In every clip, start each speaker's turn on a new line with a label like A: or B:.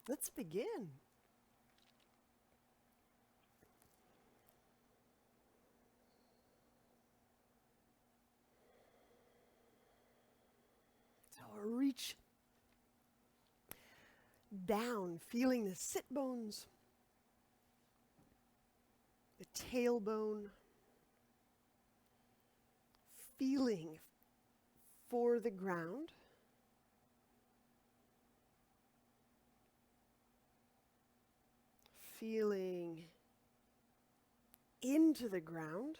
A: Let's begin. So reach down, feeling the sit bones, the tailbone, feeling for the ground. Feeling into the ground.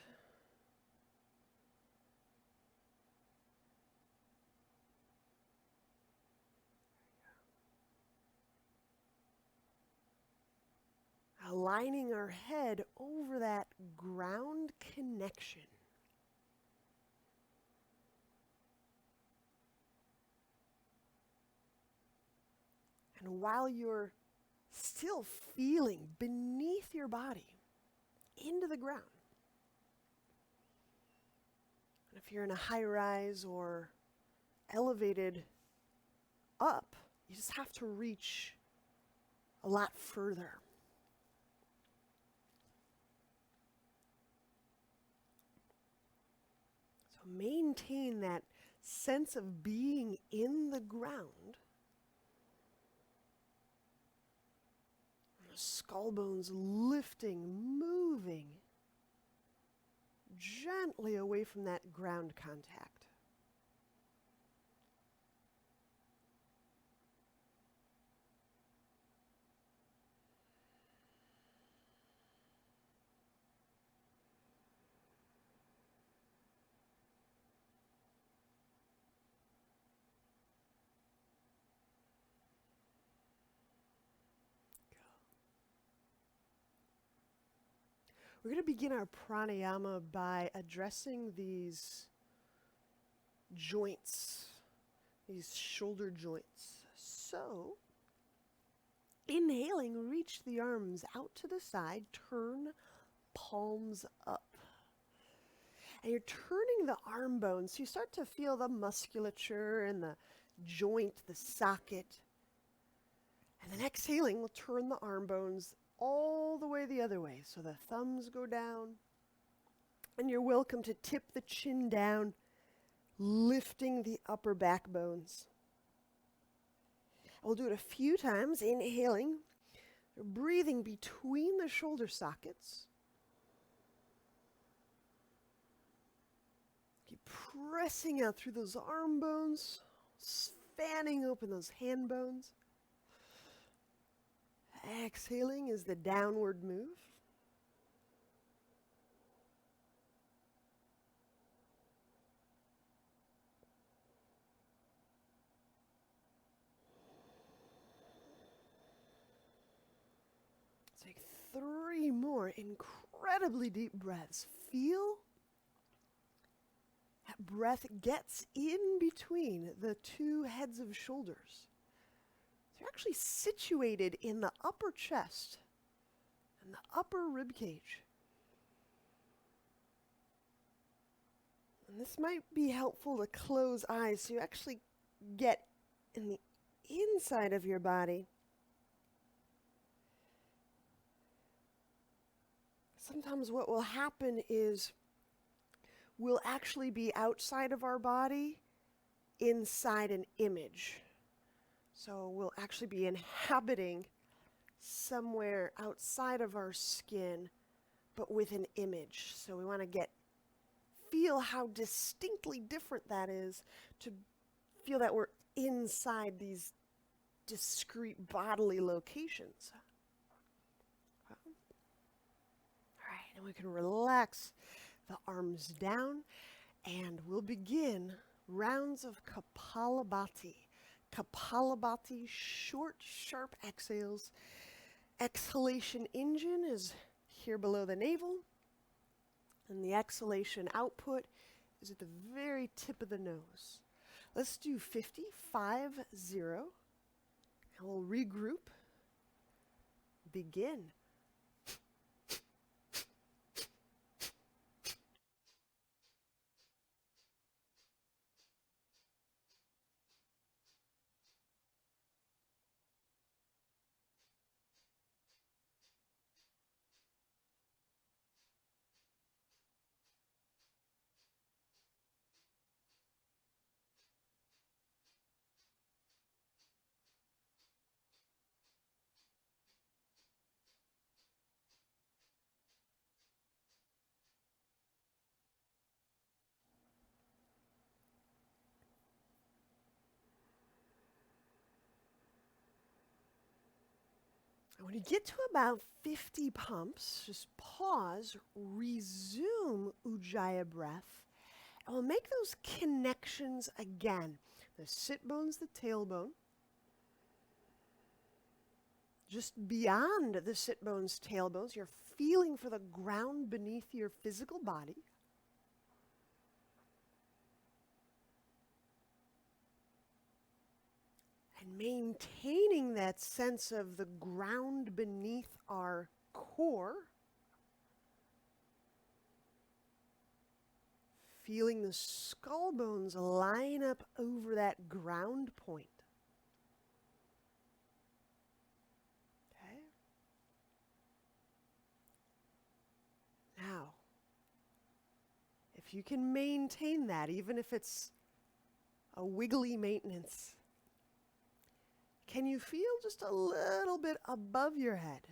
A: Aligning our head over that ground connection. And while you're still feeling beneath your body, into the ground. And if you're in a high rise or elevated up, you just have to reach a lot further. So maintain that sense of being in the ground. The skull bones lifting, moving gently away from that ground contact. We're going to begin our pranayama by addressing these joints, these shoulder joints. So, inhaling, reach the arms out to the side, turn palms up. And you're turning the arm bones, so you start to feel the musculature and the joint, the socket. And then exhaling, we'll turn the arm bones all the way the other way. So the thumbs go down. And you're welcome to tip the chin down, lifting the upper back bones. We'll do it a few times, inhaling, breathing between the shoulder sockets. Keep pressing out through those arm bones, fanning open those hand bones. Exhaling is the downward move. Take 3 more incredibly deep breaths. Feel that breath gets in between the 2 heads of shoulders. So you're actually situated in the upper chest and the upper rib cage. And this might be helpful to close eyes so you actually get in the inside of your body. Sometimes what will happen is we'll actually be outside of our body inside an image. So we'll actually be inhabiting somewhere outside of our skin, but with an image. So we want to feel how distinctly different that is, to feel that we're inside these discrete bodily locations. All right, and we can relax the arms down, and we'll begin rounds of Kapalabhati. Kapalabhati, short, sharp exhales. Exhalation engine is here below the navel, and the exhalation output is at the very tip of the nose. Let's do 50, 5, 0, and we'll regroup. Begin. When you get to about 50 pumps, just pause, resume Ujjayi breath, and we'll make those connections again. The sit bone's the tailbone. Just beyond the sit bone's tailbones, you're feeling for the ground beneath your physical body. And maintaining that sense of the ground beneath our core. Feeling the skull bones line up over that ground point. Okay. Now, if you can maintain that, even if it's a wiggly maintenance, can you feel just a little bit above your head?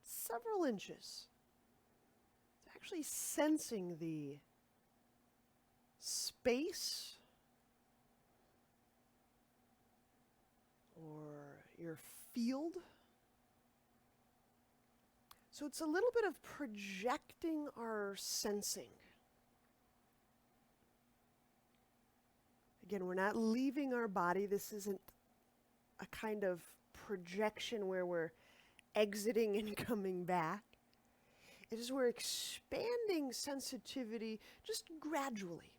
A: Several inches. It's actually sensing the space or your field. So it's a little bit of projecting our sensing. Again, we're not leaving our body. This isn't a kind of projection where we're exiting and coming back. It is we're expanding sensitivity just gradually.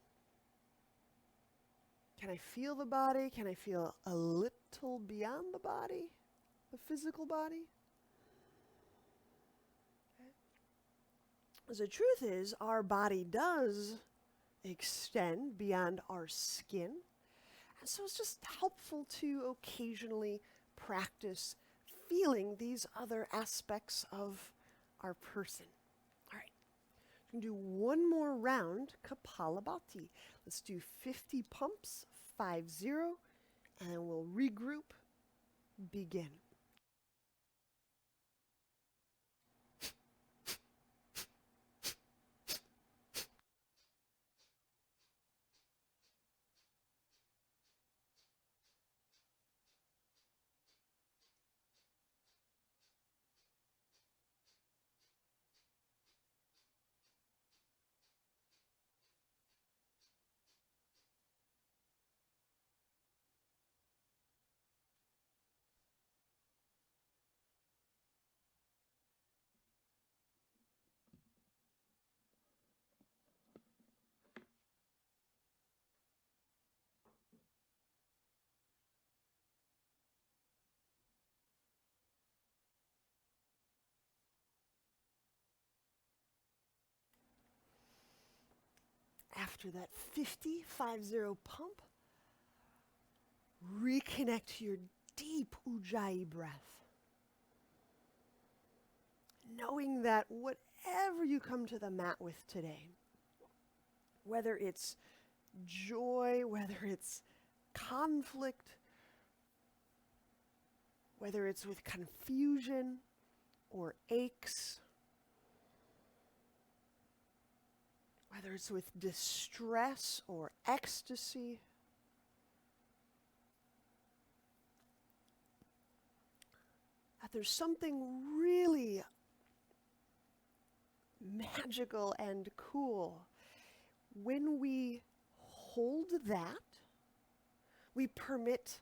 A: Can I feel the body? Can I feel a little beyond the body, the physical body? Okay. The truth is, our body does extend beyond our skin. And so it's just helpful to occasionally practice feeling these other aspects of our person. All right. We can do one more round, Kapalabhati. Let's do 50 pumps, 5-0, and then we'll regroup, begin. After that 50 pump, reconnect to your deep Ujjayi breath. Knowing that whatever you come to the mat with today, whether it's joy, whether it's conflict, whether it's with confusion or aches, whether it's with distress or ecstasy, that there's something really magical and cool when we hold that, we permit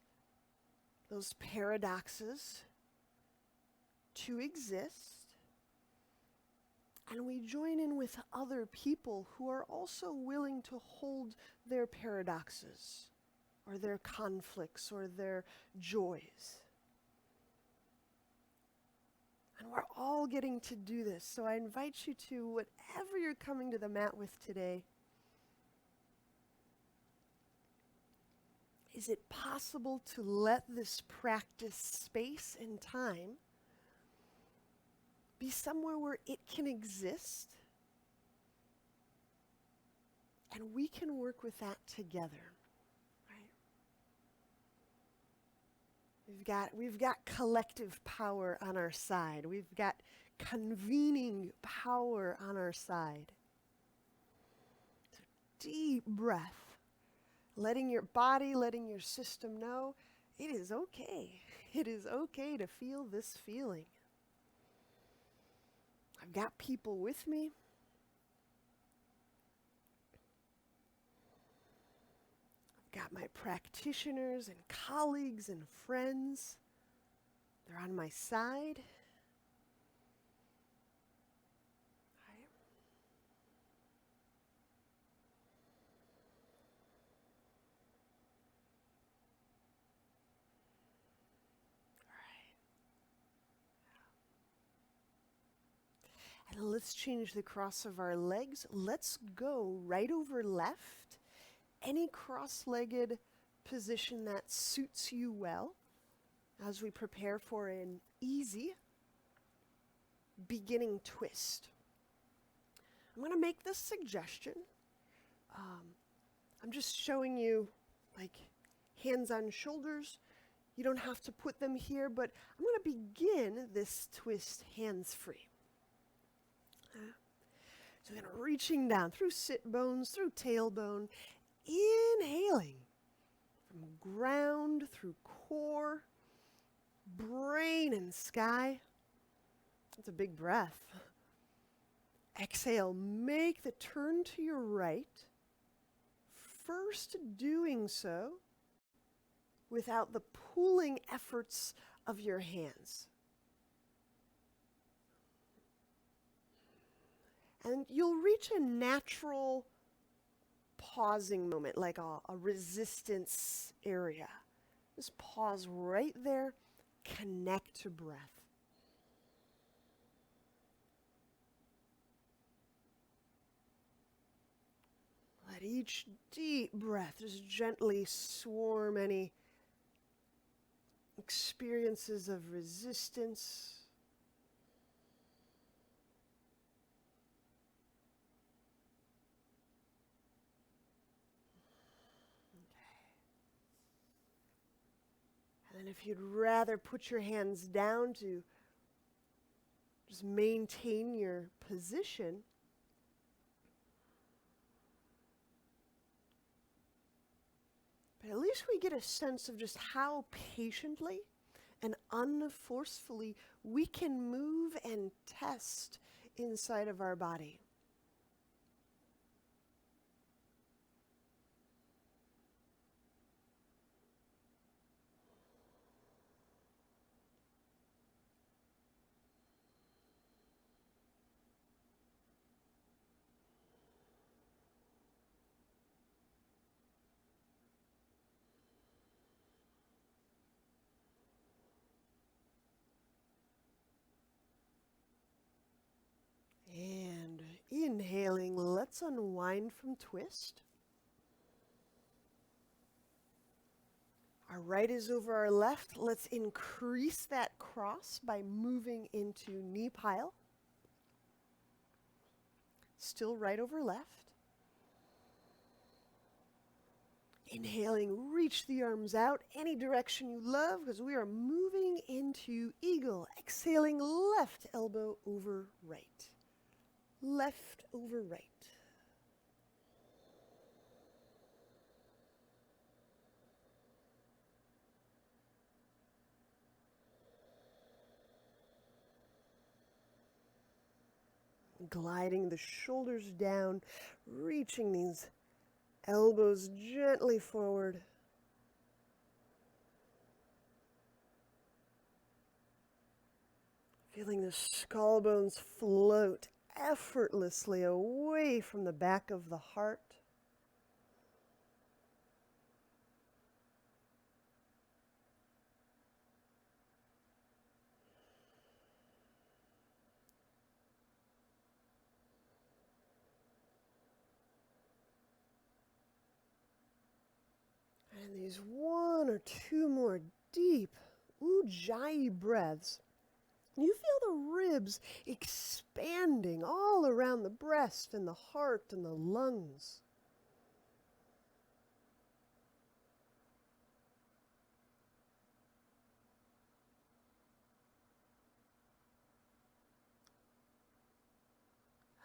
A: those paradoxes to exist, and we join in with other people who are also willing to hold their paradoxes or their conflicts or their joys. And we're all getting to do this. So I invite you to, whatever you're coming to the mat with today, is it possible to let this practice space and time be somewhere where it can exist and we can work with that together? We've got collective power on our side. We've got convening power on our side. So deep breath, letting your body, letting your system know it is okay. It is okay to feel this feeling. I've got people with me. I've got my practitioners and colleagues and friends. They're on my side. And let's change the cross of our legs. Let's go right over left. Any cross-legged position that suits you well as we prepare for an easy beginning twist. I'm going to make this suggestion. I'm just showing you like hands on shoulders. You don't have to put them here, but I'm going to begin this twist hands-free. So kind of reaching down through sit bones, through tailbone, inhaling from ground through core, brain and sky. That's a big breath. Exhale, make the turn to your right. First doing so without the pulling efforts of your hands. And you'll reach a natural pausing moment, like a resistance area. Just pause right there, connect to breath. Let each deep breath just gently swarm any experiences of resistance. And if you'd rather put your hands down to just maintain your position, but at least we get a sense of just how patiently and unforcefully we can move and test inside of our body. And inhaling, let's unwind from twist. Our right is over our left. Let's increase that cross by moving into knee pile. Still right over left. Inhaling, reach the arms out any direction you love because we are moving into eagle. Exhaling, left elbow over right. Left over right. Gliding the shoulders down, reaching these elbows gently forward. Feeling the skull bones float effortlessly away from the back of the heart. And these one or two more deep Ujjayi breaths. You feel the ribs expanding all around the breast and the heart and the lungs.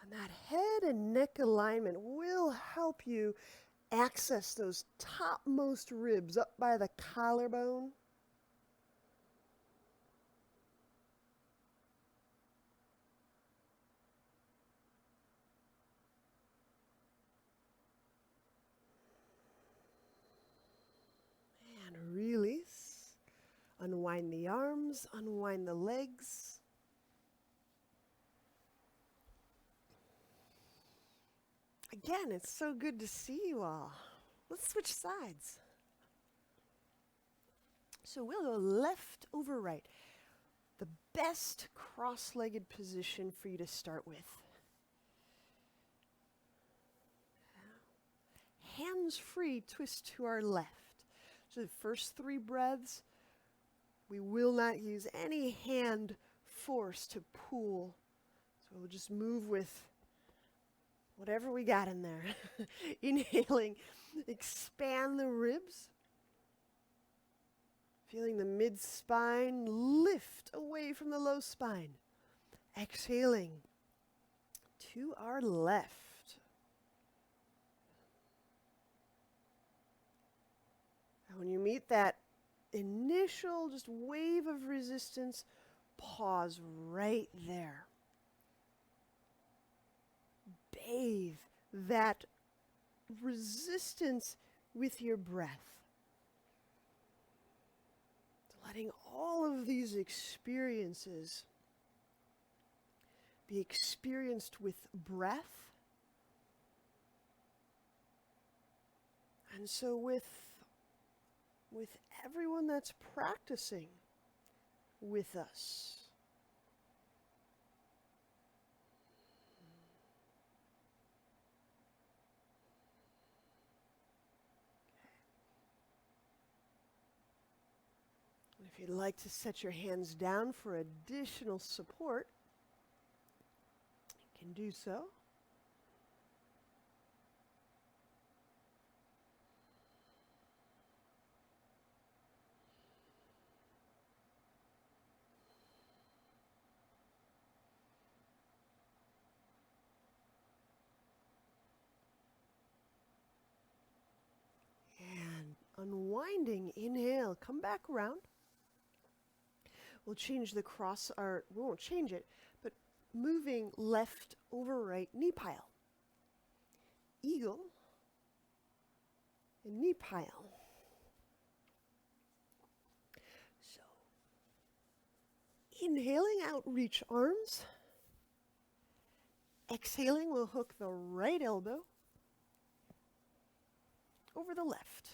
A: And that head and neck alignment will help you access those topmost ribs up by the collarbone. unwind the arms, unwind the legs. Again, it's so good to see you all. Let's switch sides. So we'll go left over right. The best cross-legged position for you to start with. Hands free, twist to our left. So the first 3 breaths, we will not use any hand force to pull. So we'll just move with whatever we got in there. Inhaling, expand the ribs. Feeling the mid-spine lift away from the low spine. Exhaling to our left. And when you meet that initial just wave of resistance, pause right there. Bathe that resistance with your breath. Letting all of these experiences be experienced with breath. And so with everyone that's practicing with us, if you'd like to set your hands down for additional support, you can do so. And unwinding, inhale, come back around. We'll change the we won't change it, but moving left over right knee pile. Eagle and knee pile. So, inhaling out, reach arms. Exhaling, we'll hook the right elbow over the left.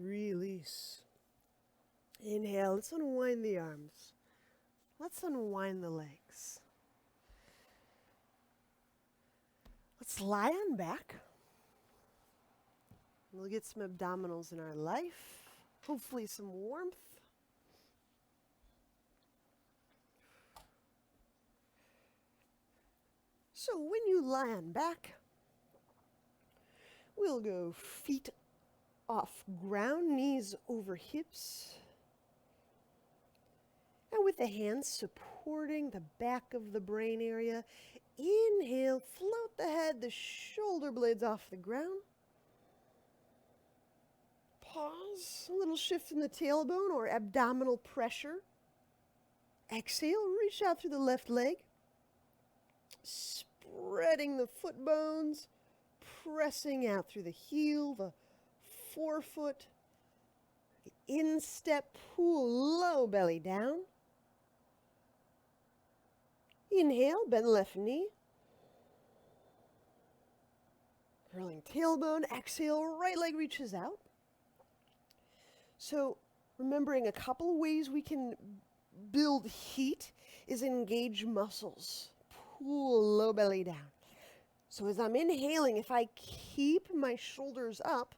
A: Release. Inhale, let's unwind the arms. Let's unwind the legs. Let's lie on back. We'll get some abdominals in our life, hopefully some warmth. So when you lie on back, we'll go feet off ground, knees over hips. And with the hands supporting the back of the brain area, inhale, float the head, the shoulder blades off the ground. Pause, a little shift in the tailbone or abdominal pressure. Exhale, reach out through the left leg, spreading the foot bones, pressing out through the heel, the forefoot. Instep, pull low, belly down. Inhale, bend left knee. Curling tailbone, exhale, right leg reaches out. So Remembering a couple of ways we can build heat is engage muscles. Pull low belly down. So as I'm inhaling, if I keep my shoulders up,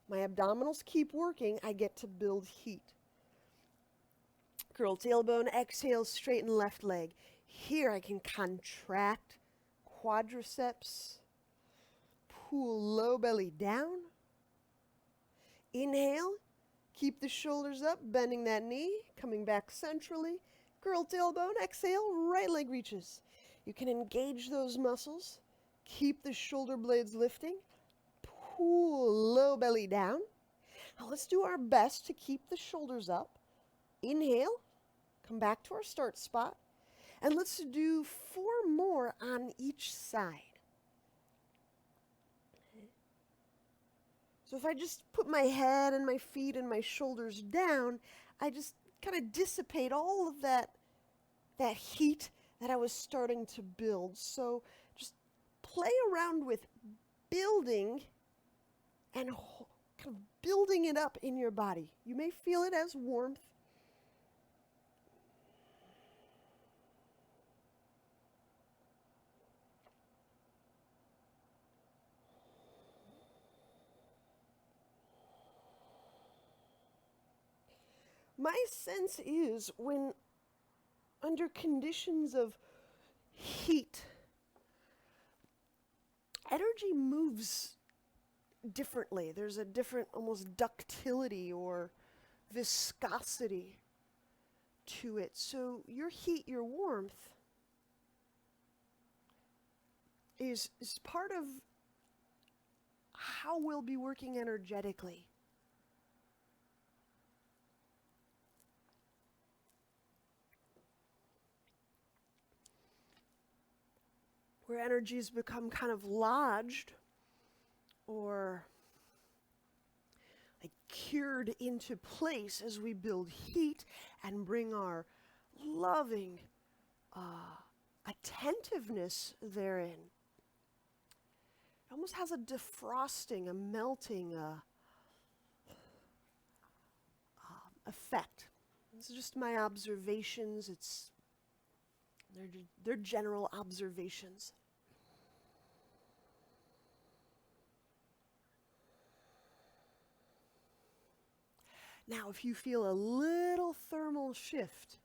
A: my abdominals keep working, I get to build heat. Curl tailbone, exhale, straighten left leg. Here I can contract quadriceps, pull low belly down. Inhale, keep the shoulders up, bending that knee, coming back centrally. Curl tailbone, exhale, right leg reaches. You can engage those muscles, keep the shoulder blades lifting, pull low belly down. Now let's do our best to keep the shoulders up. Inhale, come back to our start spot, and let's do 4 more on each side. So if I just put my head and my feet and my shoulders down, I just kind of dissipate all of that heat that I was starting to build. So just play around with building and kind of building it up in your body. You may feel it as warmth. My sense is when under conditions of heat, energy moves differently. There's a different almost ductility or viscosity to it. So your heat, your warmth is part of how we'll be working energetically. Where energies become kind of lodged or like cured into place as we build heat and bring our loving attentiveness therein. It almost has a defrosting, a melting effect. This is just my observations. They're general observations. Now, if you feel a little thermal shift,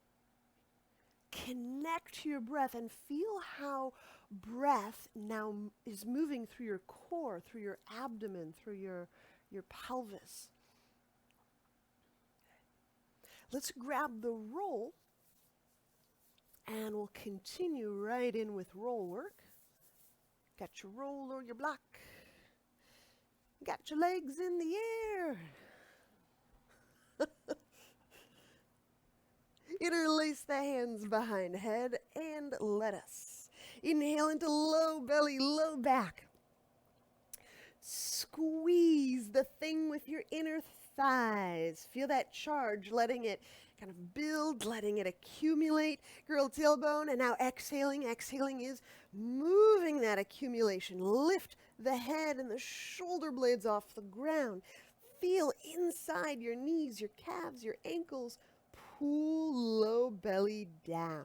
A: connect to your breath and feel how breath now is moving through your core, through your abdomen, through your pelvis. Let's grab the roll and we'll continue right in with roll work. Got your roll or your block. Got your legs in the air. Interlace the hands behind head and let us. Inhale into low belly, low back. Squeeze the thing with your inner thighs. Feel that charge, letting it kind of build, letting it accumulate. Curl tailbone, and now exhaling. Exhaling is moving that accumulation. Lift the head and the shoulder blades off the ground. Feel inside your knees, your calves, your ankles. Pull low belly down.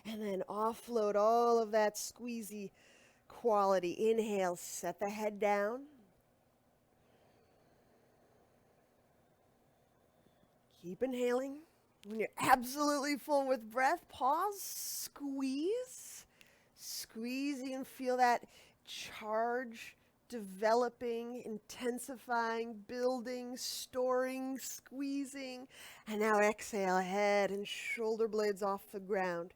A: And then offload all of that squeezy quality. Inhale, set the head down. Keep inhaling. When you're absolutely full with breath, pause, squeeze. Squeeze, you can feel that charge developing, intensifying, building, storing, squeezing. And now exhale, head and shoulder blades off the ground.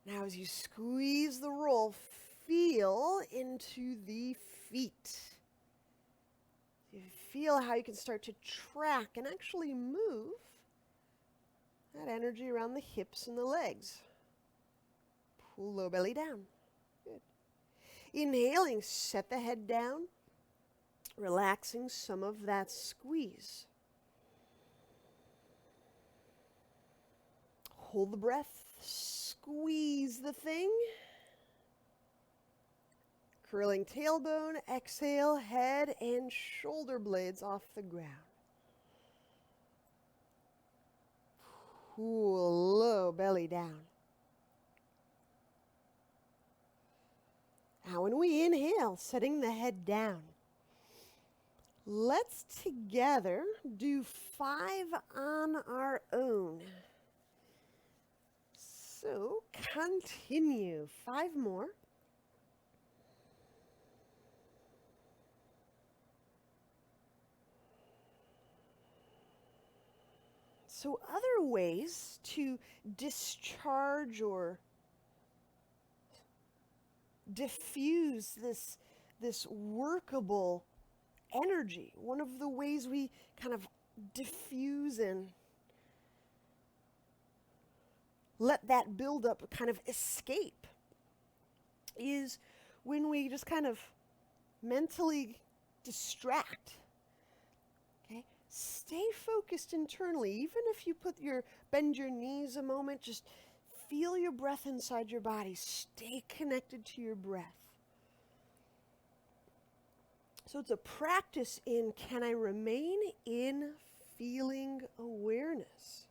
A: Now as you squeeze the roll, feel into the feet. You feel how you can start to track and actually move that energy around the hips and the legs. Pull low belly down. Good. Inhaling, set the head down, relaxing some of that squeeze. Hold the breath, squeeze the thing. Curling tailbone, exhale, head and shoulder blades off the ground. Cool, low belly down. Now when we inhale, setting the head down, let's together do 5 on our own. So continue, 5 more. So other ways to discharge or diffuse this workable energy. One of the ways we kind of diffuse and let that buildup kind of escape is when we just kind of mentally distract. Okay? Stay focused internally. Even if you bend your knees a moment, just feel your breath inside your body. Stay connected to your breath. So it's a practice in, can I remain in feeling awareness?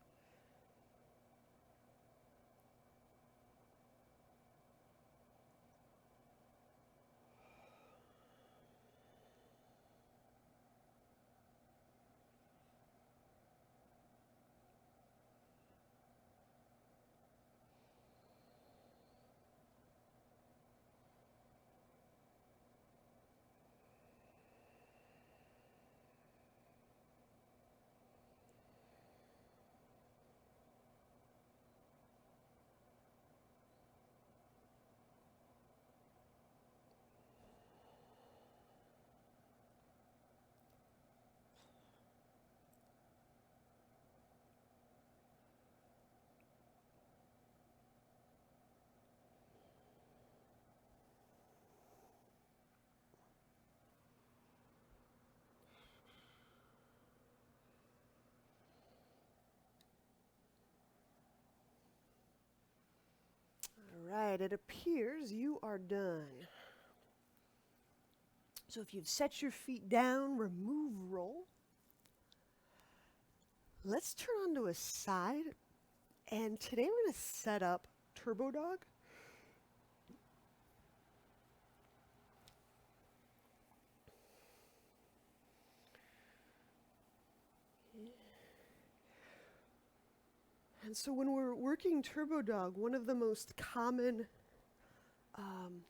A: All right, it appears you are done. So if you've set your feet down, remove roll. Let's turn onto a side, and today we're going to set up Turbo Dog. And so when we're working Turbo Dog, one of the most common kind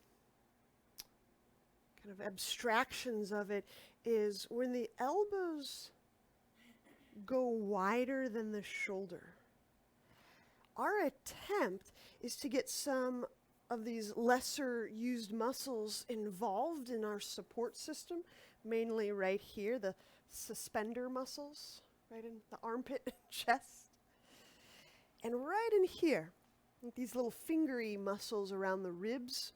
A: of abstractions of it is when the elbows go wider than the shoulder. Our attempt is to get some of these lesser used muscles involved in our support system, mainly right here, the suspender muscles, right in the armpit and chest. And right in here, these little fingery muscles around the ribs,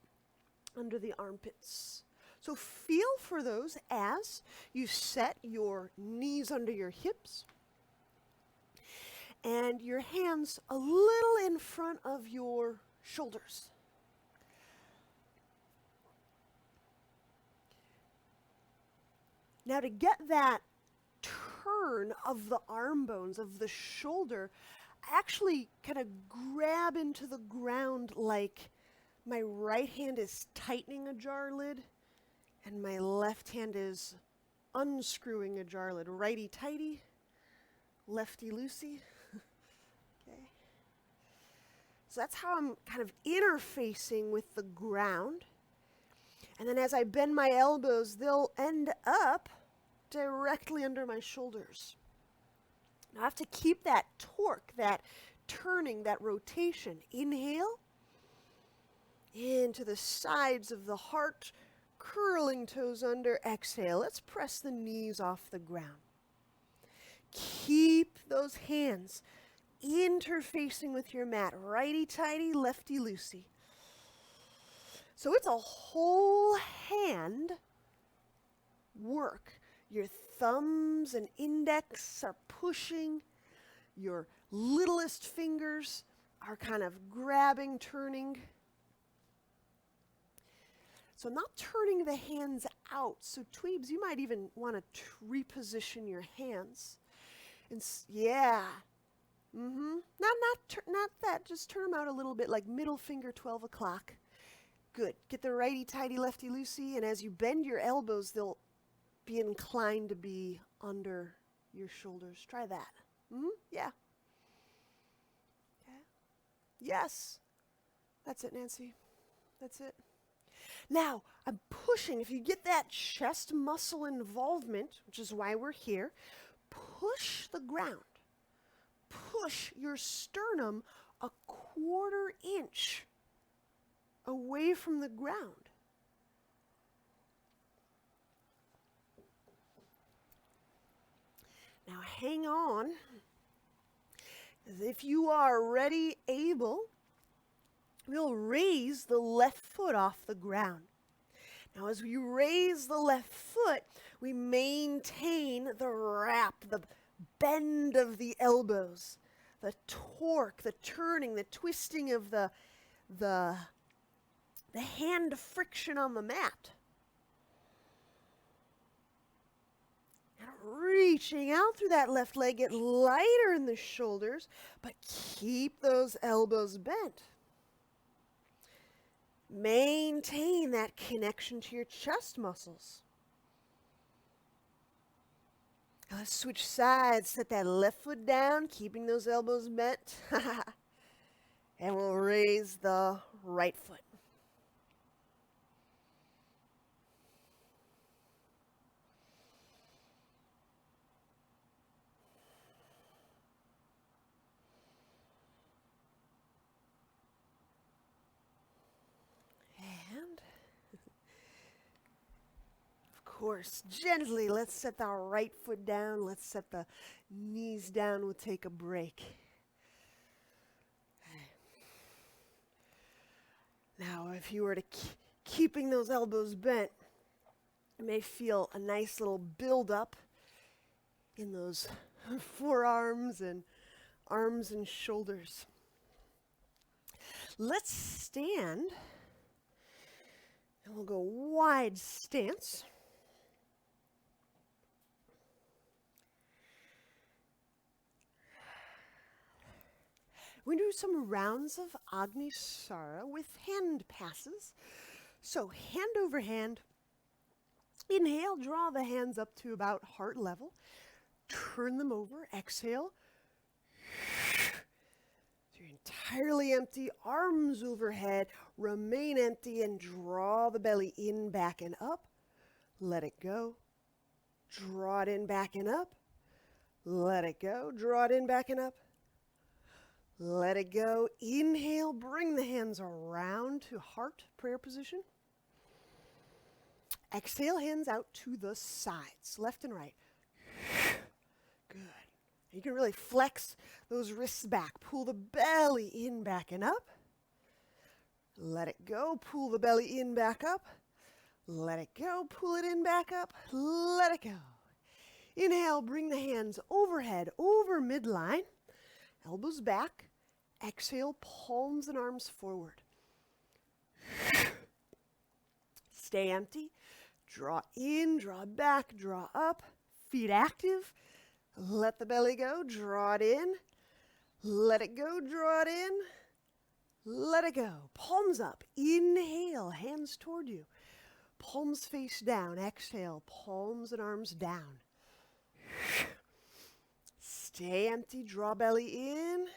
A: under the armpits. So feel for those as you set your knees under your hips and your hands a little in front of your shoulders. Now to get that turn of the arm bones, of the shoulder, actually kind of grab into the ground like my right hand is tightening a jar lid and my left hand is unscrewing a jar lid. Righty tighty, lefty loosey. Okay. So that's how I'm kind of interfacing with the ground. And then as I bend my elbows, they'll end up directly under my shoulders. Now I have to keep that torque, that turning, that rotation. Inhale into the sides of the heart, curling toes under. Exhale. Let's press the knees off the ground. Keep those hands interfacing with your mat. Righty-tighty, lefty-loosey. So it's a whole hand work. Your thumbs and index are pushing. Your littlest fingers are kind of grabbing, turning. So I'm not turning the hands out. So Tweebs, you might even want to reposition your hands. And yeah. Not that. Just turn them out a little bit, like middle finger, 12 o'clock. Good. Get the righty-tighty, lefty-loosey, and as you bend your elbows, they'll be inclined to be under your shoulders. Try that. Yeah. Okay. Yes. That's it, Nancy. That's it. Now, I'm pushing. If you get that chest muscle involvement, which is why we're here, push the ground. Push your sternum a 1/4 inch away from the ground. Now hang on. If you are ready, able, we'll raise the left foot off the ground. Now as we raise the left foot, we maintain the wrap, the bend of the elbows, the torque, the turning, the twisting of the hand friction on the mat. And reaching out through that left leg, get lighter in the shoulders, but keep those elbows bent. Maintain that connection to your chest muscles. Now let's switch sides. Set that left foot down, keeping those elbows bent. And we'll raise the right foot. Course, gently, let's set the right foot down. Let's set the knees down. We'll take a break. Now, if you were to keeping those elbows bent, you may feel a nice little build-up in those forearms and arms and shoulders. Let's stand, and we'll go wide stance. We do some rounds of Agnisara with hand passes. So hand over hand. Inhale, draw the hands up to about heart level. Turn them over, exhale. So you're entirely empty, arms overhead, remain empty and draw the belly in, back and up. Let it go. Draw it in, back and up. Let it go. Draw it in, back and up. Let it go. Inhale, bring the hands around to heart, prayer position. Exhale, hands out to the sides, left and right. Good. You can really flex those wrists back. Pull the belly in, back and up. Let it go. Pull the belly in, back up. Let it go. Pull it in, back up. Let it go. Inhale, bring the hands overhead, over midline. Elbows back. Exhale, palms and arms forward. Stay empty. Draw in, draw back, draw up. Feet active. Let the belly go. Draw it in. Let it go. Draw it in. Let it go. Palms up. Inhale, hands toward you. Palms face down. Exhale, palms and arms down. Stay empty. Draw belly in.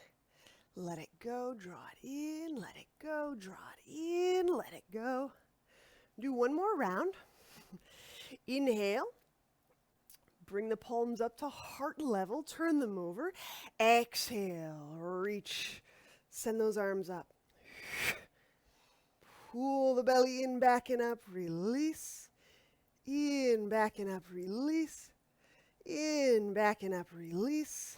A: Let it go, draw it in, let it go, draw it in, let it go. Do one more round. Inhale. Bring the palms up to heart level, turn them over. Exhale, reach, send those arms up. Pull the belly in, back and up, release. In, back and up, release. In, back and up, release.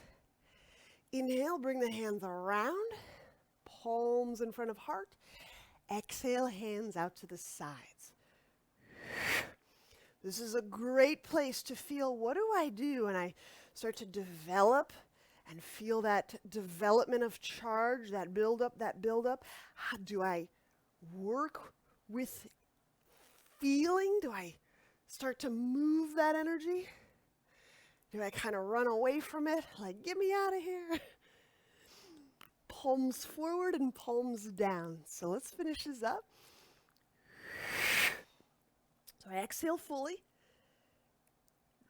A: Inhale, bring the hands around, palms in front of heart. Exhale, hands out to the sides. This is a great place to feel, what do I do when I start to develop and feel that development of charge, that build up, How do I work with feeling? Do I start to move that energy? Do I kind of run away from it? Like, get me out of here? palms forward and palms down. So let's finish this up. So I exhale fully.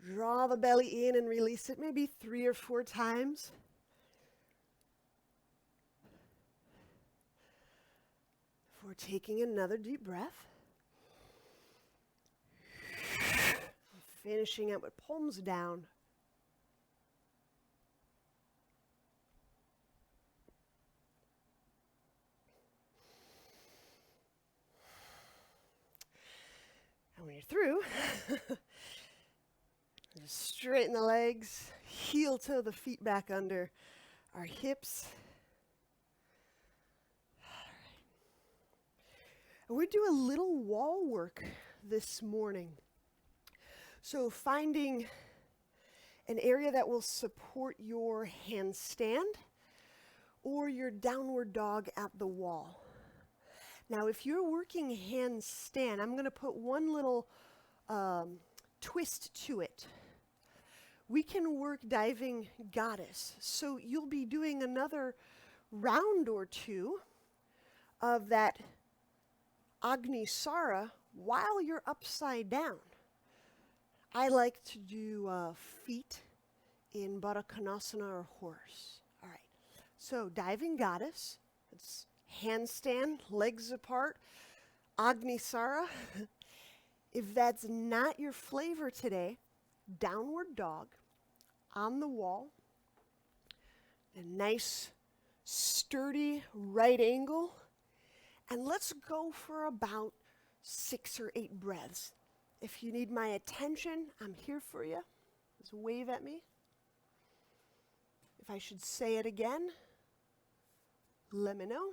A: Draw the belly in and release it maybe 3 or 4 times. Before taking another deep breath. Finishing up with palms down. And when you're through, just straighten the legs, heel toe the feet back under our hips. And we do a little wall work this morning. So finding an area that will support your handstand or your downward dog at the wall. Now, if you're working handstand, I'm going to put one little twist to it. We can work diving goddess. So you'll be doing another round or two of that Agnisara while you're upside down. I like to do feet in Baddha Konasana or horse. All right, so diving goddess, it's handstand, legs apart, Agnisara. If that's not your flavor today, downward dog on the wall, a nice sturdy right angle, and let's go for about 6 or 8 breaths. If you need my attention, I'm here for you. Just wave at me. If I should say it again, let me know.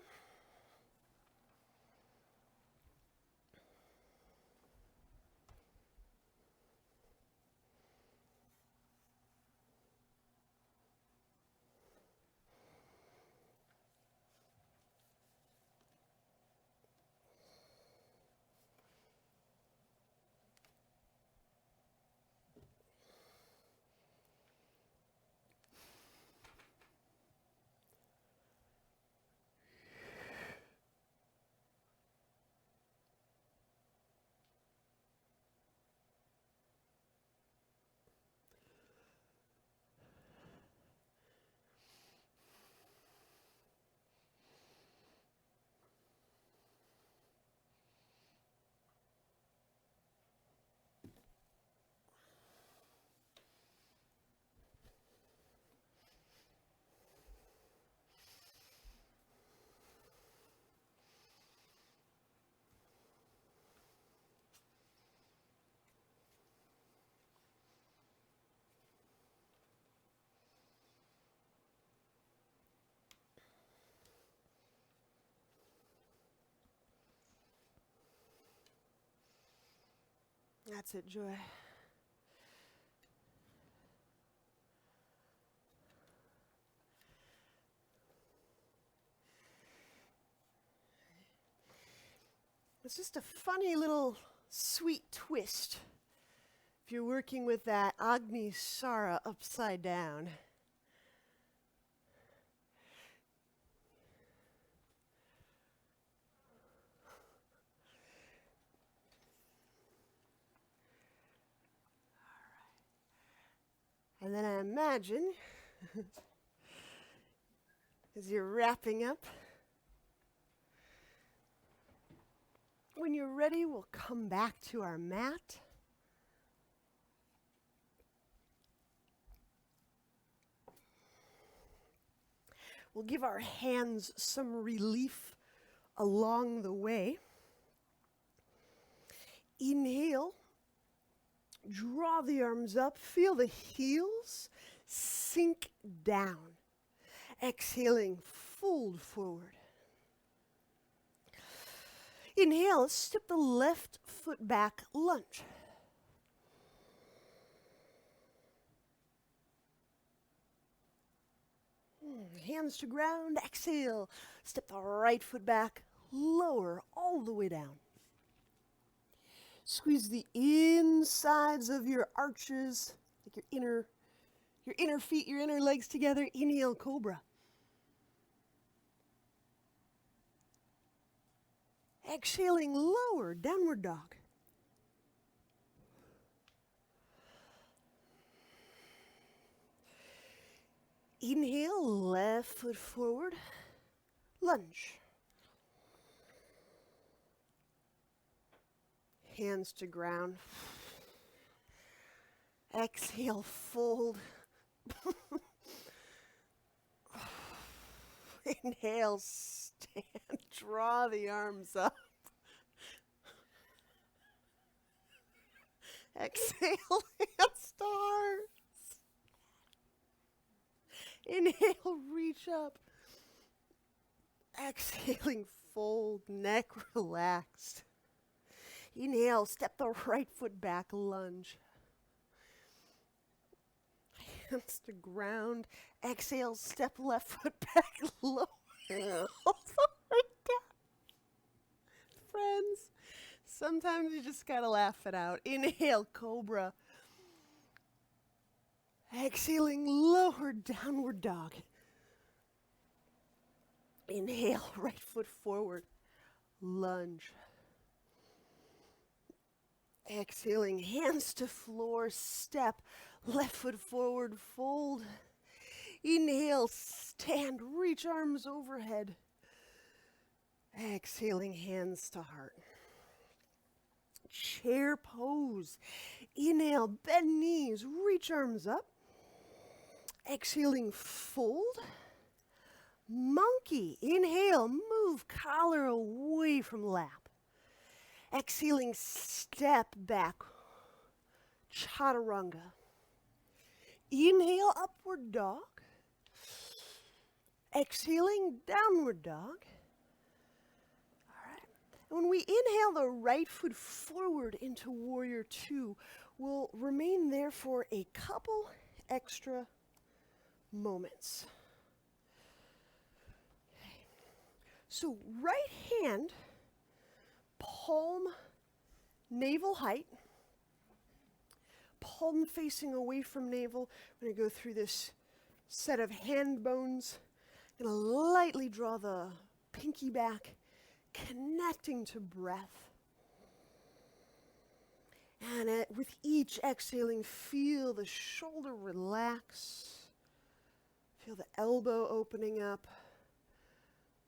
A: That's it, Joy. It's just a funny little sweet twist if you're working with that Agnisara upside down. And then I imagine, as you're wrapping up, when you're ready, we'll come back to our mat. We'll give our hands some relief along the way. Inhale. Draw the arms up, feel the heels sink down. Exhaling, fold forward. Inhale, step the left foot back, lunge. Hands to ground, exhale. Step the right foot back, lower all the way down. Squeeze the insides of your arches, like your inner feet, your inner legs together. Inhale, cobra. Exhaling, lower, downward dog. Inhale, left foot forward, lunge. Hands to ground. Exhale, fold. Inhale, stand, draw the arms up. Exhale, hands to heart. Inhale, reach up. Exhaling, fold, neck relaxed. Inhale, step the right foot back, lunge. Hands to ground. Exhale, step left foot back, lower. Also right down. Friends, sometimes you just gotta laugh it out. Inhale, cobra. Exhaling, lower, downward dog. Inhale, right foot forward, lunge. Exhaling, hands to floor, step, left foot forward, fold. Inhale, stand, reach arms overhead. Exhaling, hands to heart. Chair pose. Inhale, bend knees, reach arms up. Exhaling, fold. Monkey. Inhale, move collar away from lap. Exhaling, step back. Chaturanga. Inhale, upward dog. Exhaling, downward dog. All right. And when we inhale the right foot forward into warrior two, we'll remain there for a couple extra moments. Okay. So right hand, palm, navel height. Palm facing away from navel. I'm going to go through this set of hand bones. I'm going to lightly draw the pinky back, connecting to breath. And with each exhaling, feel the shoulder relax. Feel the elbow opening up.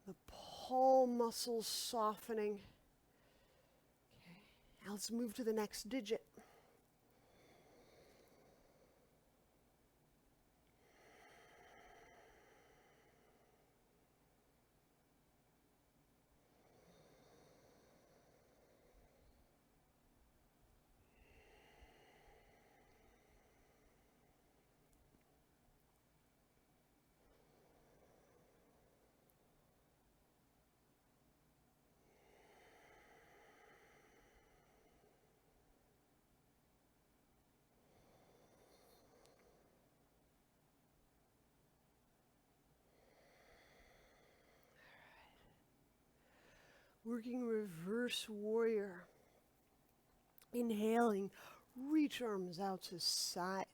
A: The palm muscles softening. Okay. Now let's move to the next digit. Working reverse warrior. Inhaling, reach arms out to side.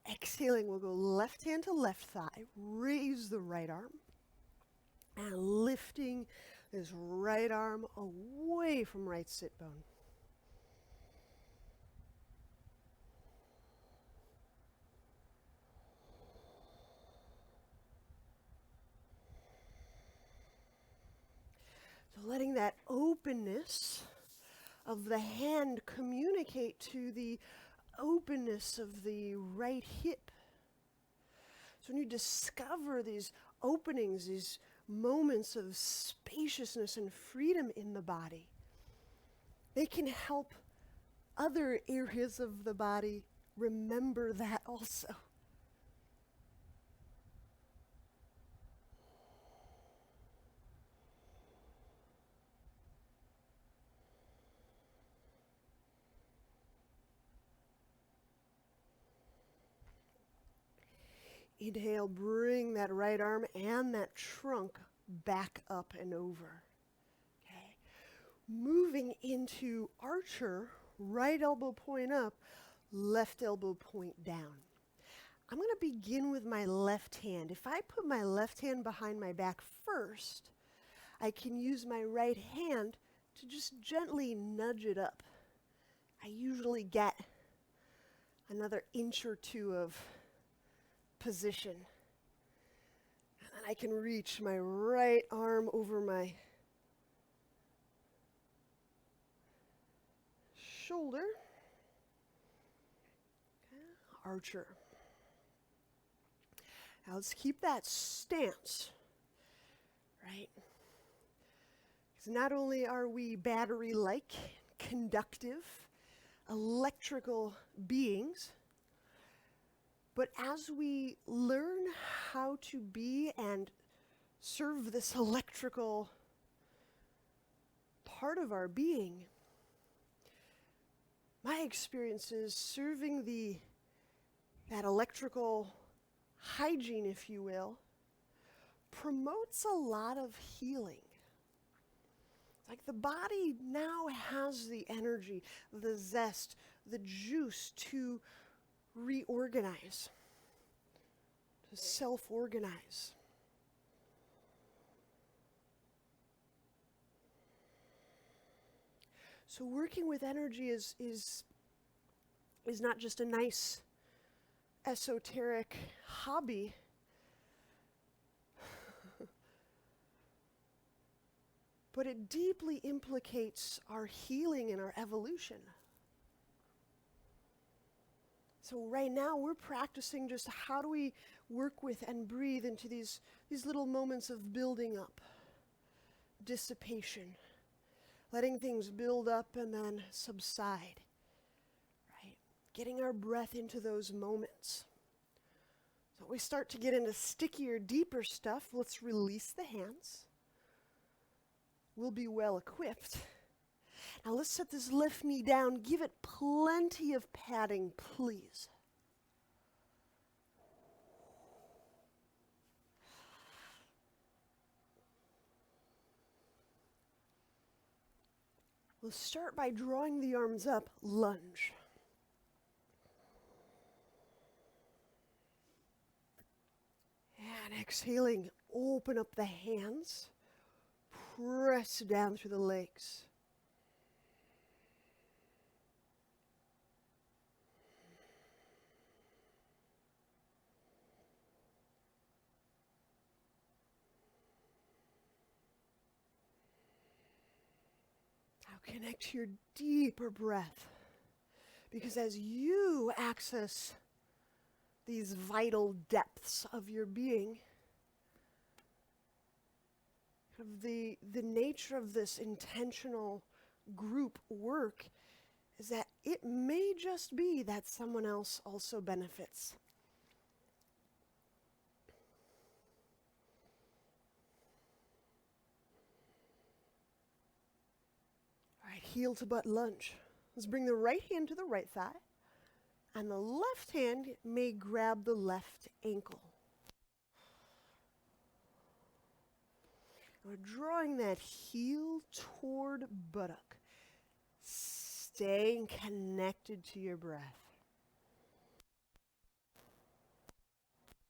A: Exhaling, we'll go left hand to left thigh. Raise the right arm. And lifting this right arm away from right sit bone. So letting that openness of the hand communicate to the openness of the right hip. So when you discover these openings, these moments of spaciousness and freedom in the body, they can help other areas of the body remember that also. Inhale, bring that right arm and that trunk back up and over. Okay. Moving into archer, right elbow point up, left elbow point down. I'm going to begin with my left hand. If I put my left hand behind my back first, I can use my right hand to just gently nudge it up. I usually get another inch or two of position. And then I can reach my right arm over my shoulder. Okay. Archer. Now let's keep that stance, right? Because not only are we battery-like, conductive, electrical beings, but as we learn how to be and serve this electrical part of our being, my experience is serving that electrical hygiene, if you will, promotes a lot of healing. Like the body now has the energy, the zest, the juice to reorganize, to self-organize. So working with energy is not just a nice esoteric hobby. But it deeply implicates our healing and our evolution. So right now we're practicing just how do we work with and breathe into these little moments of building up, dissipation, letting things build up and then subside, right? Getting our breath into those moments. So we start to get into stickier, deeper stuff. Let's release the hands. We'll be well equipped. Now let's set this left knee down. Give it plenty of padding, please. We'll start by drawing the arms up, lunge. And exhaling, open up the hands. Press down through the legs. Now connect to your deeper breath. Because as you access these vital depths of your being, the nature of this intentional group work is that it may just be that someone else also benefits. All right, heel to butt lunge. Let's bring the right hand to the right thigh, and the left hand may grab the left ankle. We're drawing that heel toward buttock, staying connected to your breath.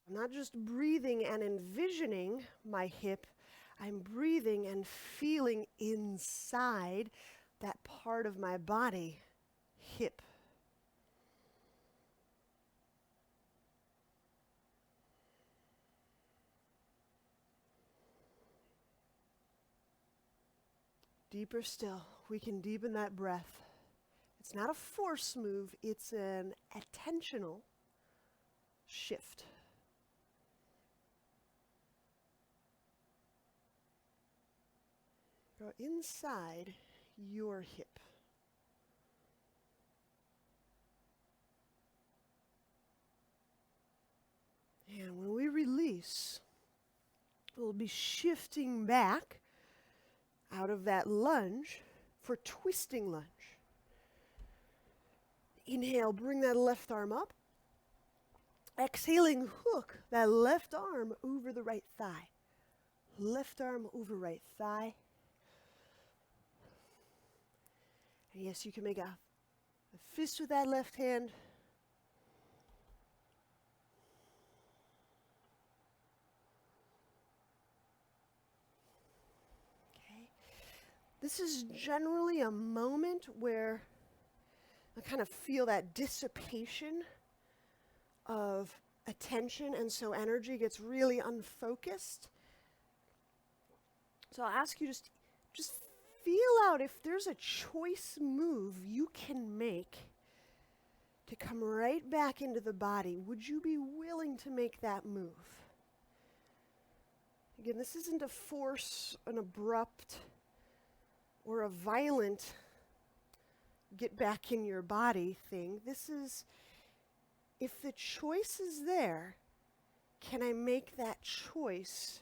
A: I'm not just breathing and envisioning my hip, I'm breathing and feeling inside that part of my body, hip. Deeper still, we can deepen that breath. It's not a force move, it's an attentional shift. Go inside your hip. And when we release, we'll be shifting back out of that lunge for twisting lunge. Inhale, bring that left arm up. Exhaling, hook that left arm over the right thigh. Left arm over right thigh. And yes, you can make a fist with that left hand. This is generally a moment where I kind of feel that dissipation of attention, and so energy gets really unfocused. So I'll ask you just feel out if there's a choice move you can make to come right back into the body. Would you be willing to make that move? Again, this isn't a force, an abrupt, or a violent get back in your body thing. This is, if the choice is there, can I make that choice?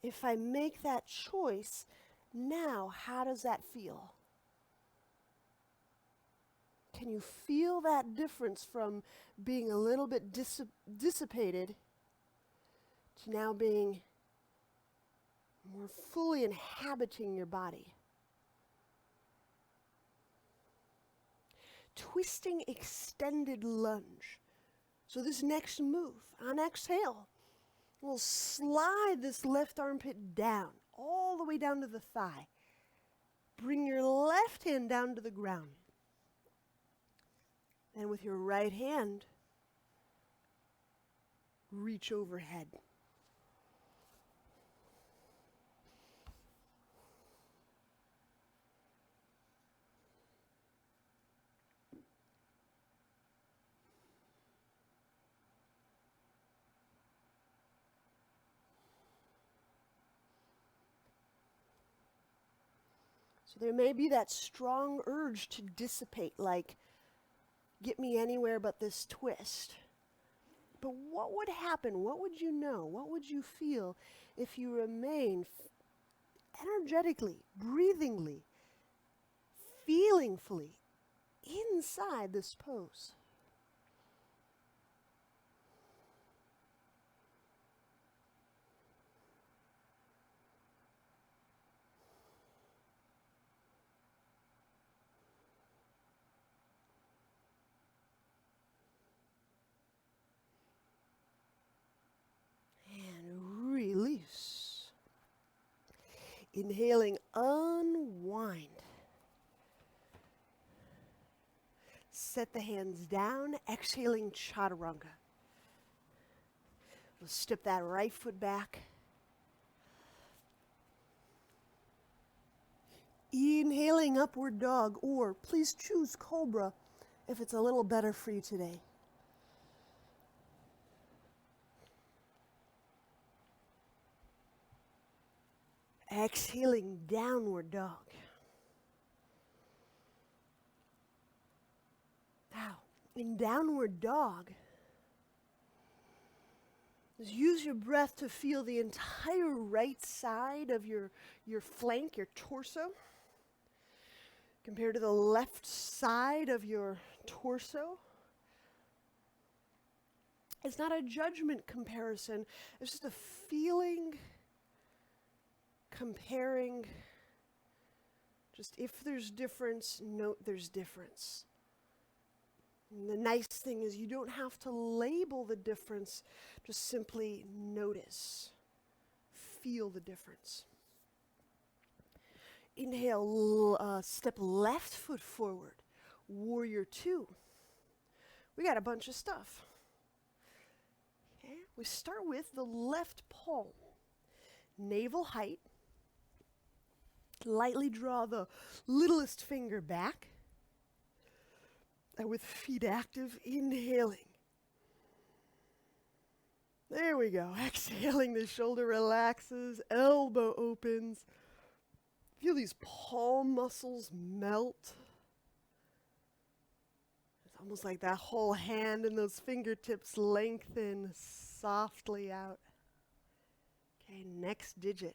A: If I make that choice, now how does that feel? Can you feel that difference from being a little bit dissipated to now being more fully inhabiting your body? Twisting extended lunge. So this next move, on exhale, we'll slide this left armpit down, all the way down to the thigh. Bring your left hand down to the ground. And with your right hand, reach overhead. So there may be that strong urge to dissipate, like, get me anywhere but this twist. But what would happen? What would you know? What would you feel if you remain energetically, breathingly, feelingfully inside this pose? And release. Inhaling, unwind. Set the hands down, exhaling chaturanga. We'll step that right foot back. Inhaling upward dog, or please choose cobra if it's a little better for you today. Exhaling downward dog. Now, in downward dog, just use your breath to feel the entire right side of your flank, your torso, compared to the left side of your torso. It's not a judgment comparison. It's just a feeling comparing. Just if there's difference, note there's difference. And the nice thing is you don't have to label the difference, just simply notice, feel the difference. Inhale, step left foot forward, warrior two. We got a bunch of stuff. Okay, we start with the left palm, navel height. Lightly draw the littlest finger back. And with feet active, inhaling. There we go. Exhaling, the shoulder relaxes, elbow opens. Feel these palm muscles melt. It's almost like that whole hand and those fingertips lengthen softly out. Okay, next digit.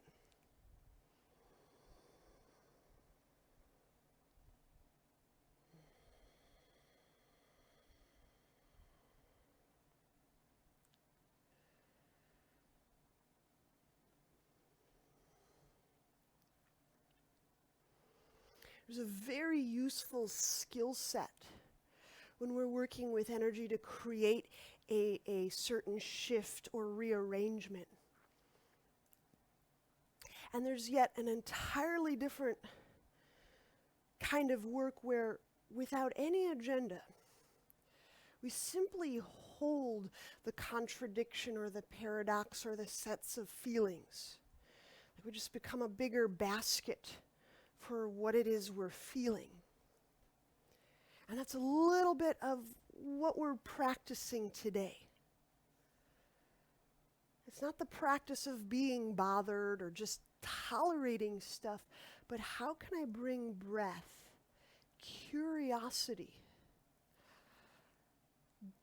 A: There's a very useful skill set when we're working with energy to create a certain shift or rearrangement. And there's yet an entirely different kind of work where, without any agenda, we simply hold the contradiction or the paradox or the sets of feelings. Like we just become a bigger basket for what it is we're feeling. And that's a little bit of what we're practicing today. It's not the practice of being bothered or just tolerating stuff, but how can I bring breath, curiosity,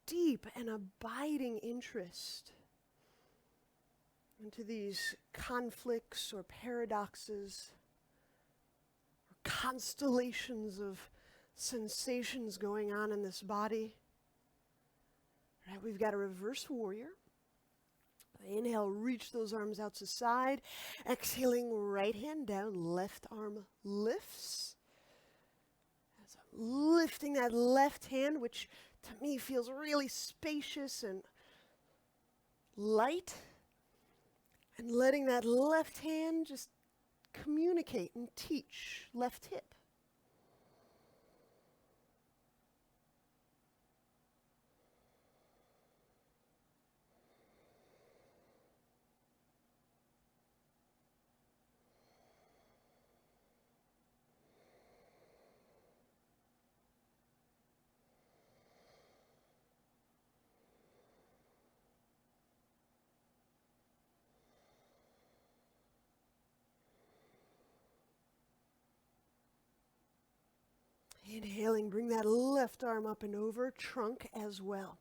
A: deep and abiding interest into these conflicts or paradoxes or constellations of sensations going on in this body. Right, we've got a reverse warrior. Inhale, reach those arms out to side. Exhaling, right hand down, left arm lifts. As I'm lifting that left hand, which to me feels really spacious and light. And letting that left hand just communicate and teach. Left hip. Inhaling, bring that left arm up and over, trunk as well.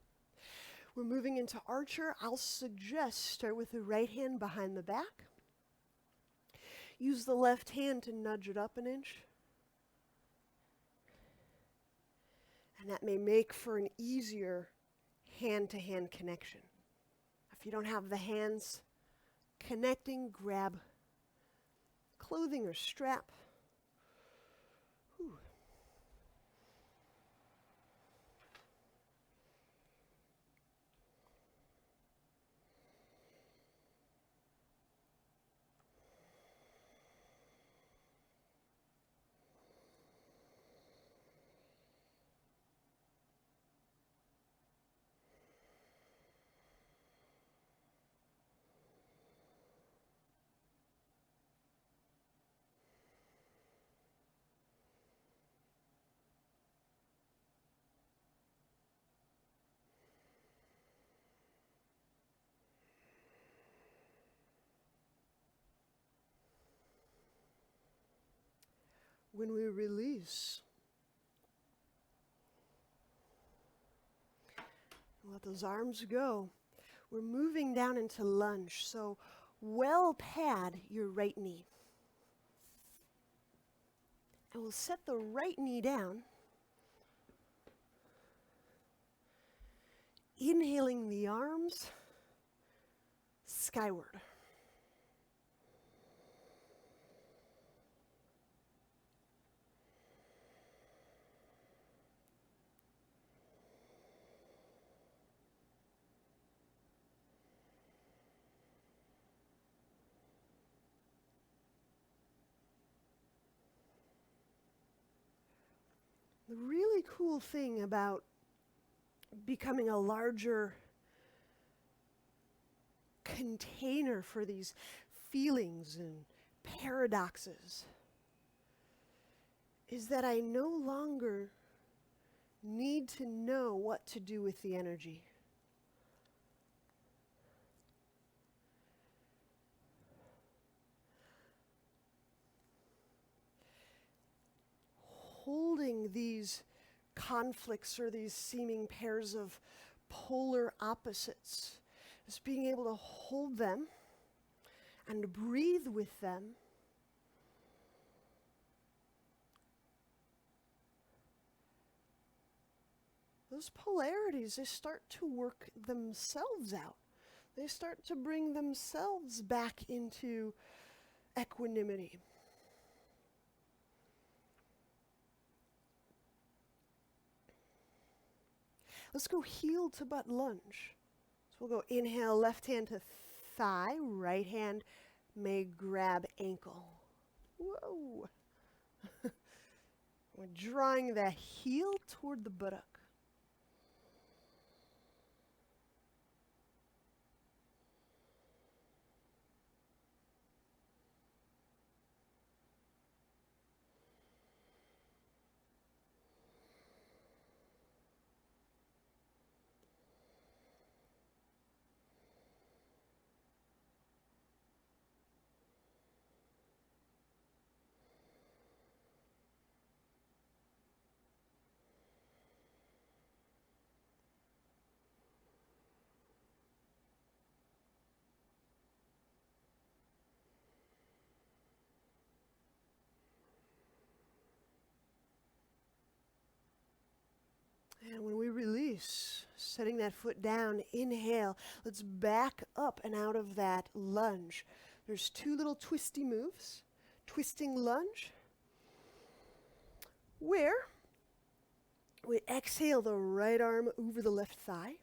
A: We're moving into archer. I'll suggest start with the right hand behind the back. Use the left hand to nudge it up an inch. And that may make for an easier hand-to-hand connection. If you don't have the hands connecting, grab clothing or strap. Whew. When we release, let those arms go. We're moving down into lunge, so well pad your right knee. And we'll set the right knee down, inhaling the arms skyward. The really cool thing about becoming a larger container for these feelings and paradoxes is that I no longer need to know what to do with the energy. Holding these conflicts or these seeming pairs of polar opposites is being able to hold them and breathe with them those polarities, they start to work themselves out. They start to bring themselves back into equanimity. Let's go heel to butt lunge. So we'll go inhale, left hand to thigh, right hand may grab ankle. Whoa. We're drawing the heel toward the buttock. And when we release, setting that foot down, inhale, let's back up and out of that lunge. There's two little twisty moves. Twisting lunge, where we exhale the right arm over the left thigh.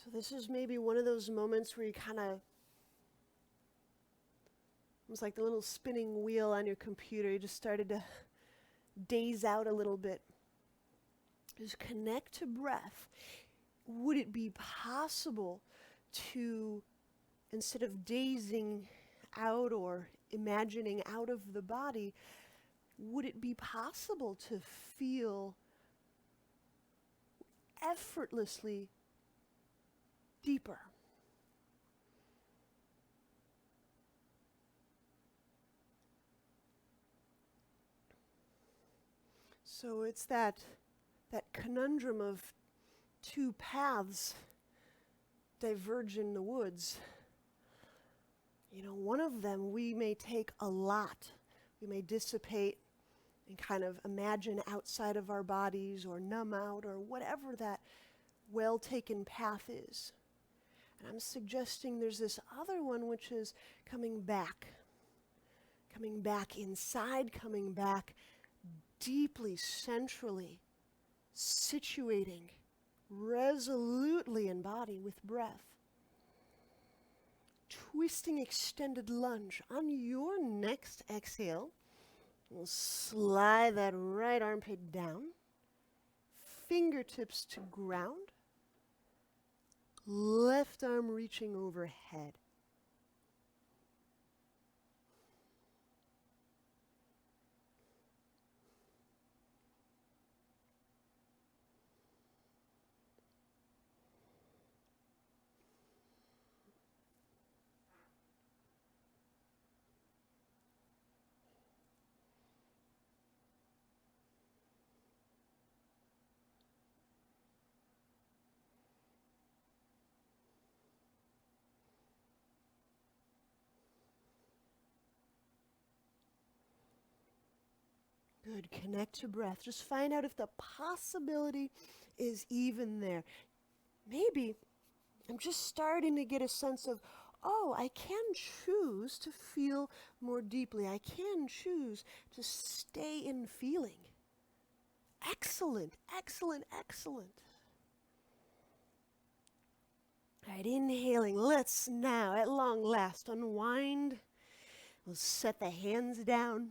A: So this is maybe one of those moments where you kind of, almost like the little spinning wheel on your computer, you just started to daze out a little bit. Just connect to breath. Would it be possible to, instead of dazing out or imagining out of the body, would it be possible to feel effortlessly deeper? So it's that conundrum of two paths diverge in the woods. You know, one of them we may take a lot. We may dissipate and kind of imagine outside of our bodies or numb out or whatever that well-taken path is. And I'm suggesting there's this other one which is coming back inside, coming back deeply, centrally, situating resolutely in body with breath. Twisting extended lunge. On your next exhale, we'll slide that right armpit down, fingertips to ground, left arm reaching overhead. Good. Connect to breath. Just find out if the possibility is even there. Maybe I'm just starting to get a sense of, oh, I can choose to feel more deeply. I can choose to stay in feeling. Excellent, excellent, excellent. All right, inhaling. Let's now, at long last, unwind. We'll set the hands down.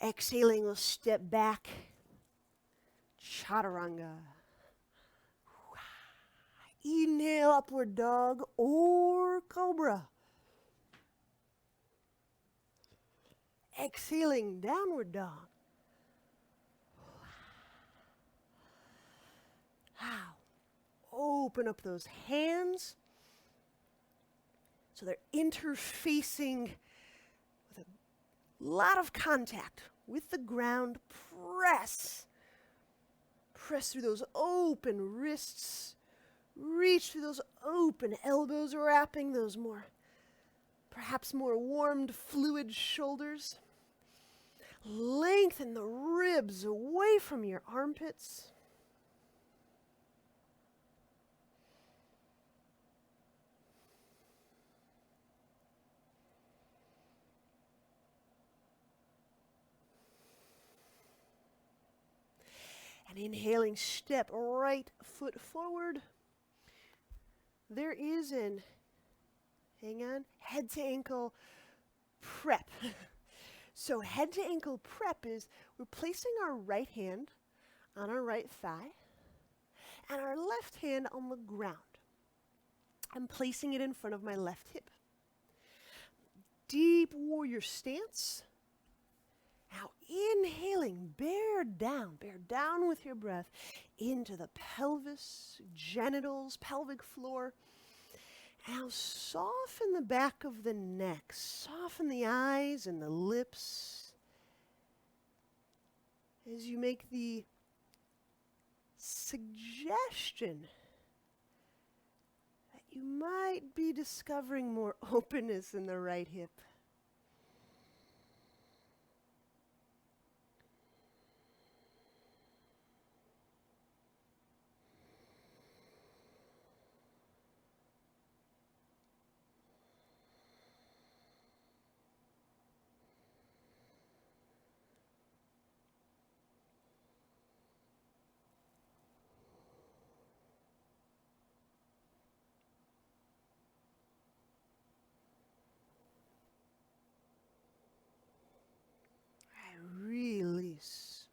A: Exhaling, we'll step back. Chaturanga. Inhale, upward dog or cobra. Exhaling, downward dog. Wow. Open up those hands so they're interfacing with a lot of contact with the ground. Press through those open wrists, Reach through those open elbows, wrapping those perhaps more warmed, fluid shoulders. Lengthen the ribs away from your armpits. And inhaling, step right foot forward. There is hang on, head to ankle prep. So head to ankle prep is we're placing our right hand on our right thigh and our left hand on the ground. I'm placing it in front of my left hip. Deep warrior stance. Now inhaling, bear down with your breath into the pelvis, genitals, pelvic floor. Now soften the back of the neck, soften the eyes and the lips as you make the suggestion that you might be discovering more openness in the right hip. Release.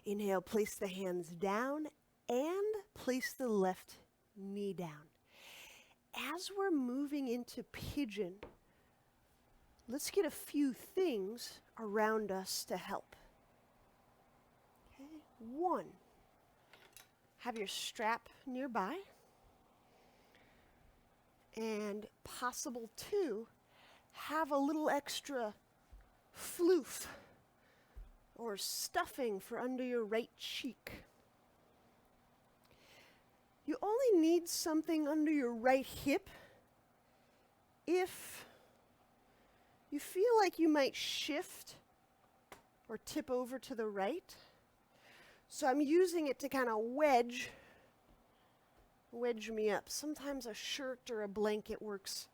A: Inhale, place the hands down and place the left knee down. As we're moving into pigeon, let's get a few things around us to help. Okay. 1, have your strap nearby. And possible 2, have a little extra floof or stuffing for under your right cheek. You only need something under your right hip if you feel like you might shift or tip over to the right. So I'm using it to kind of wedge me up. Sometimes a shirt or a blanket works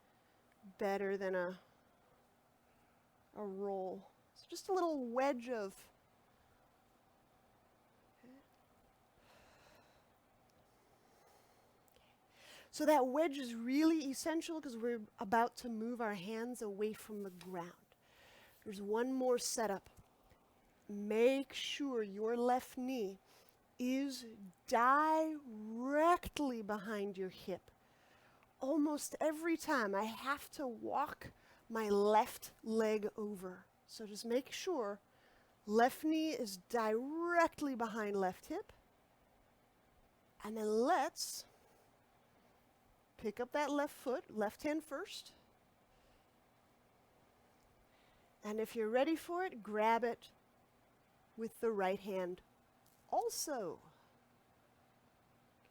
A: better than a roll. So just a little wedge of. So that wedge is really essential because we're about to move our hands away from the ground. There's one more setup. Make sure your left knee is directly behind your hip. Almost every time I have to walk my left leg over. So just make sure left knee is directly behind left hip. And then let's pick up that left foot, left hand first. And if you're ready for it, grab it with the right hand also.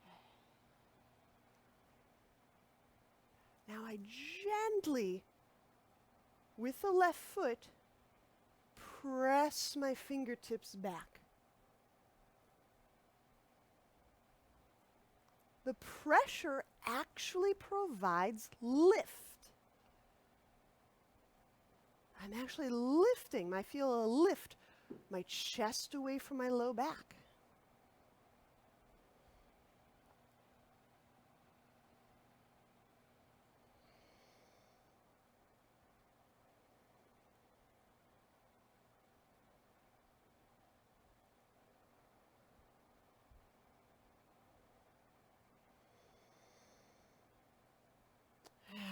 A: Okay. Now I gently, with the left foot, press my fingertips back. The pressure actually provides lift. I'm actually lifting. I feel a lift, my chest away from my low back.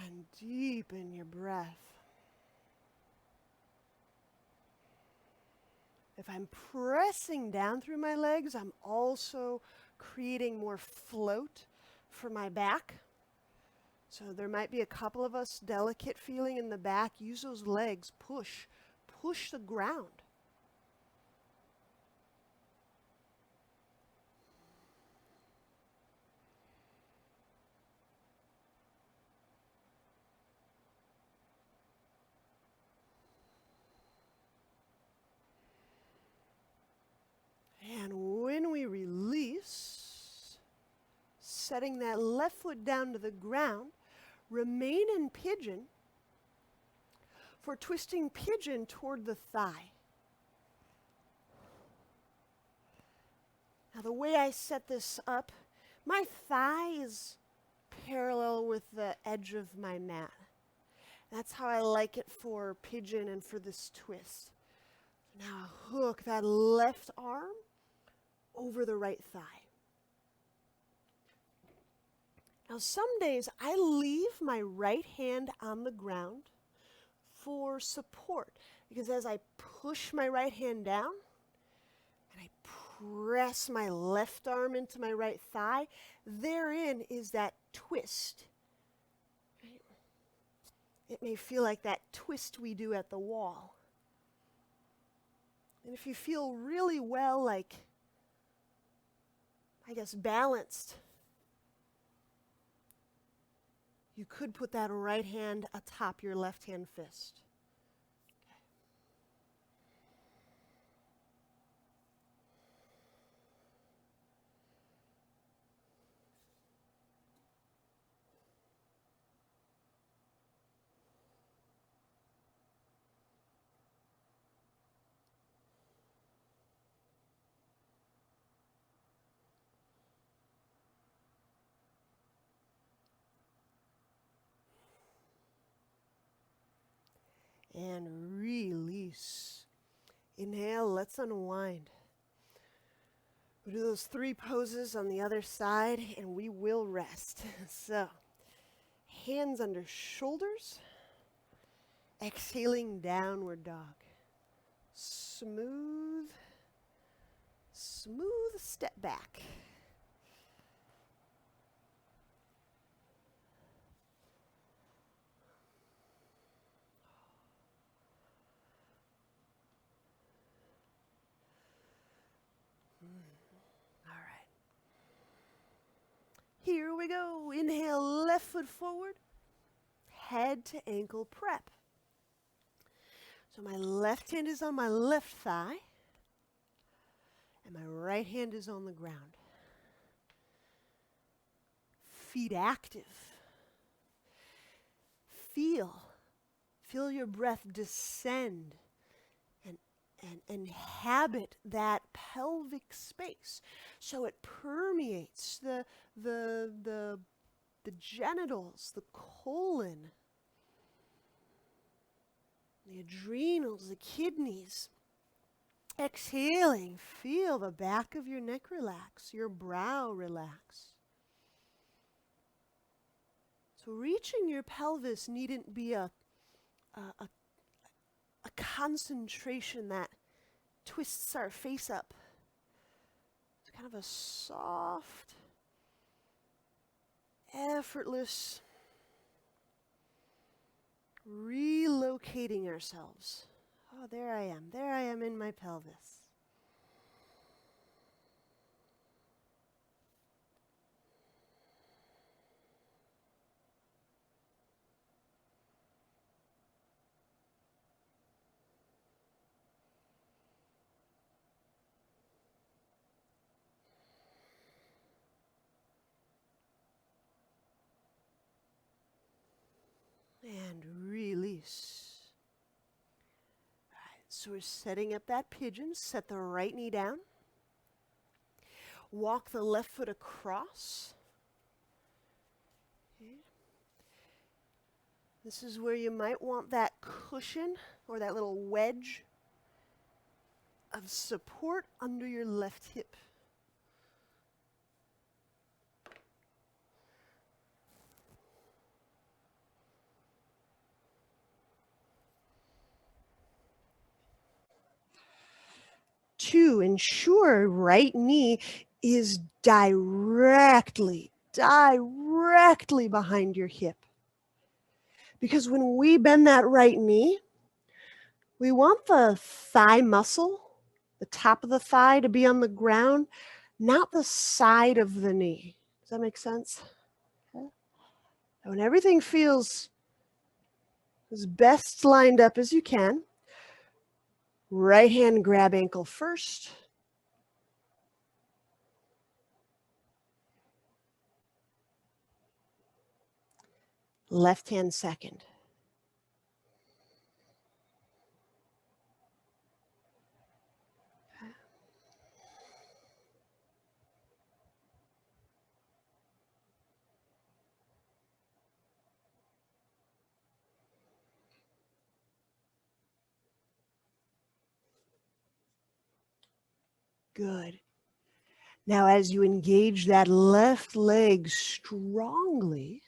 A: And deepen your breath. If I'm pressing down through my legs, I'm also creating more float for my back. So there might be a couple of us delicate feeling in the back. Use those legs, push the ground. setting that left foot down to the ground. Remain in pigeon for twisting pigeon toward the thigh. Now the way I set this up, my thigh is parallel with the edge of my mat. That's how I like it for pigeon and for this twist. Now hook that left arm over the right thigh. Now some days I leave my right hand on the ground for support, because as I push my right hand down and I press my left arm into my right thigh, therein is that twist. Right? It may feel like that twist we do at the wall. And if you feel really well, like, I guess, balanced, you could put that right hand atop your left hand fist. And release. Inhale, let's unwind. We'll do those 3 poses on the other side and we will rest. So, hands under shoulders, exhaling, downward dog. Smooth, smooth step back. Here we go. Inhale, left foot forward, head to ankle prep. So my left hand is on my left thigh, and my right hand is on the ground. Feet active. Feel your breath descend and inhabit that pelvic space, so it permeates the genitals, the colon, the adrenals, the kidneys. Exhaling, feel the back of your neck relax, your brow relax. So reaching your pelvis needn't be a concentration that twists our face up. It's kind of a soft, effortless relocating ourselves. Oh, there I am. There I am in my pelvis. And release. All right, so we're setting up that pigeon. Set the right knee down. Walk the left foot across. Okay. This is where you might want that cushion or that little wedge of support under your left hip. To ensure right knee is directly behind your hip. Because when we bend that right knee, we want the thigh muscle, the top of the thigh, to be on the ground, not the side of the knee. Does that make sense? Okay. When everything feels as best lined up as you can, right hand grab ankle first. left hand second. Good. Now, as you engage that left leg strongly,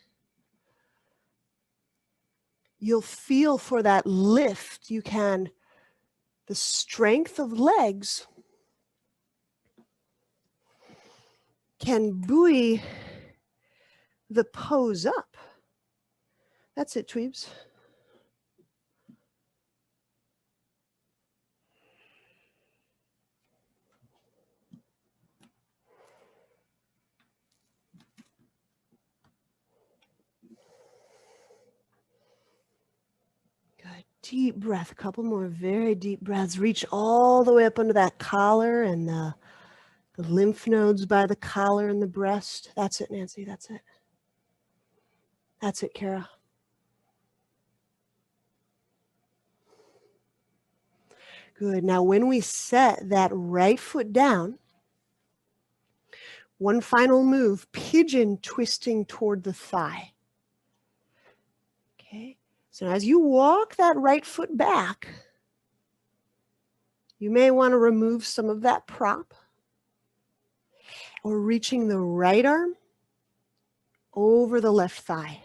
A: you'll feel for that lift. The strength of legs can buoy the pose up. That's it, Tweebs. Good. Deep breath. A couple more very deep breaths. Reach all the way up under that collar and the lymph nodes by the collar and the breast. That's it, Nancy. That's it. That's it, Kara. Good. Now, when we set that right foot down, one final move, pigeon twisting toward the thigh. Okay. So as you walk that right foot back, you may want to remove some of that prop, or reaching the right arm over the left thigh.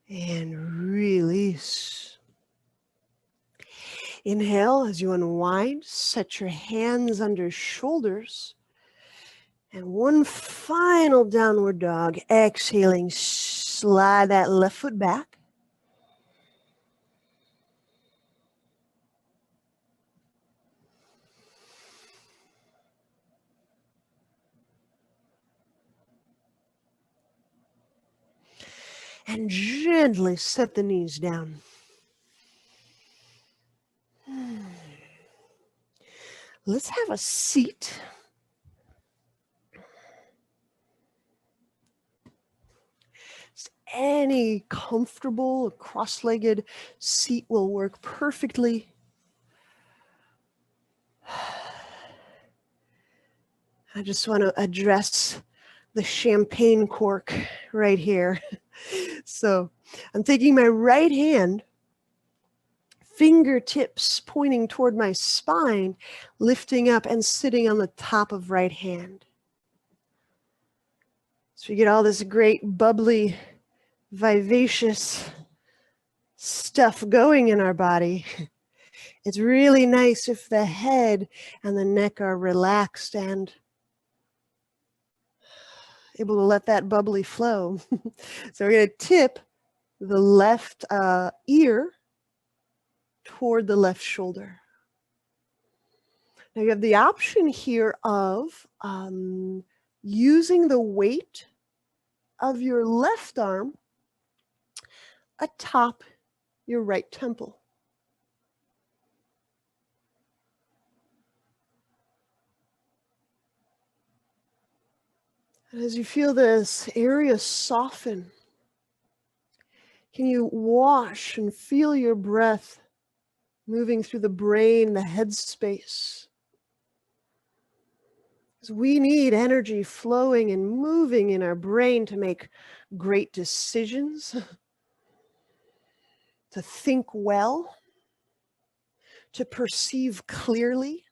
A: And release. Inhale as you unwind, set your hands under shoulders. And one final downward dog. Exhaling, slide that left foot back. And gently set the knees down. Let's have a seat. Any comfortable cross-legged seat will work perfectly. I just want to address the champagne cork right here. So I'm taking my right hand, fingertips pointing toward my spine, lifting up and sitting on the top of right hand. So we get all this great bubbly, vivacious stuff going in our body. It's really nice if the head and the neck are relaxed and able to let that bubbly flow. So we're going to tip the left ear toward the left shoulder. Now you have the option here of using the weight of your left arm atop your right temple. And as you feel this area soften, can you wash and feel your breath moving through the brain, the head space? Because we need energy flowing and moving in our brain to make great decisions, to think well, to perceive clearly.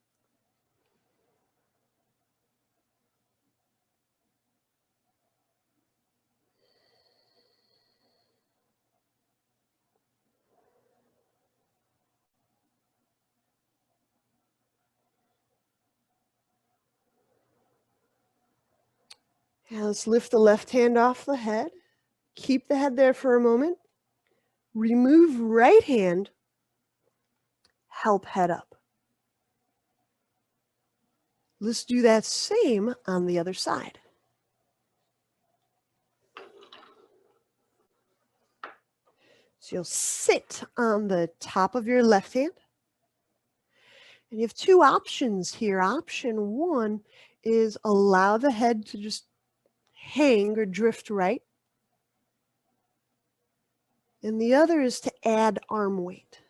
A: Now let's lift the left hand off the head. Keep the head there for a moment. Remove right hand. Help head up. Let's do that same on the other side. So you'll sit on the top of your left hand. And you have two options here. Option one is allow the head to just hang or drift right. And the other is to add arm weight.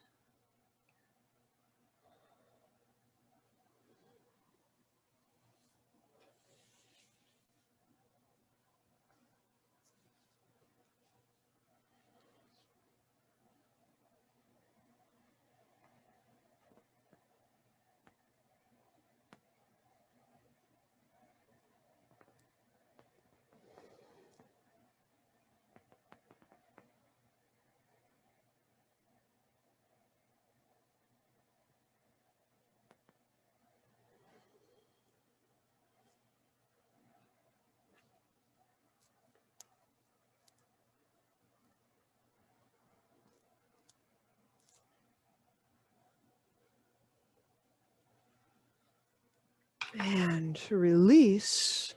A: And to release,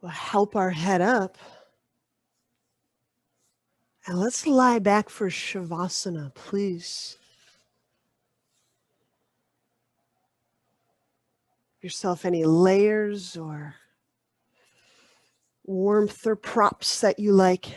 A: we'll help our head up. And let's lie back for Shavasana, please. Give yourself any layers or warmth or props that you like.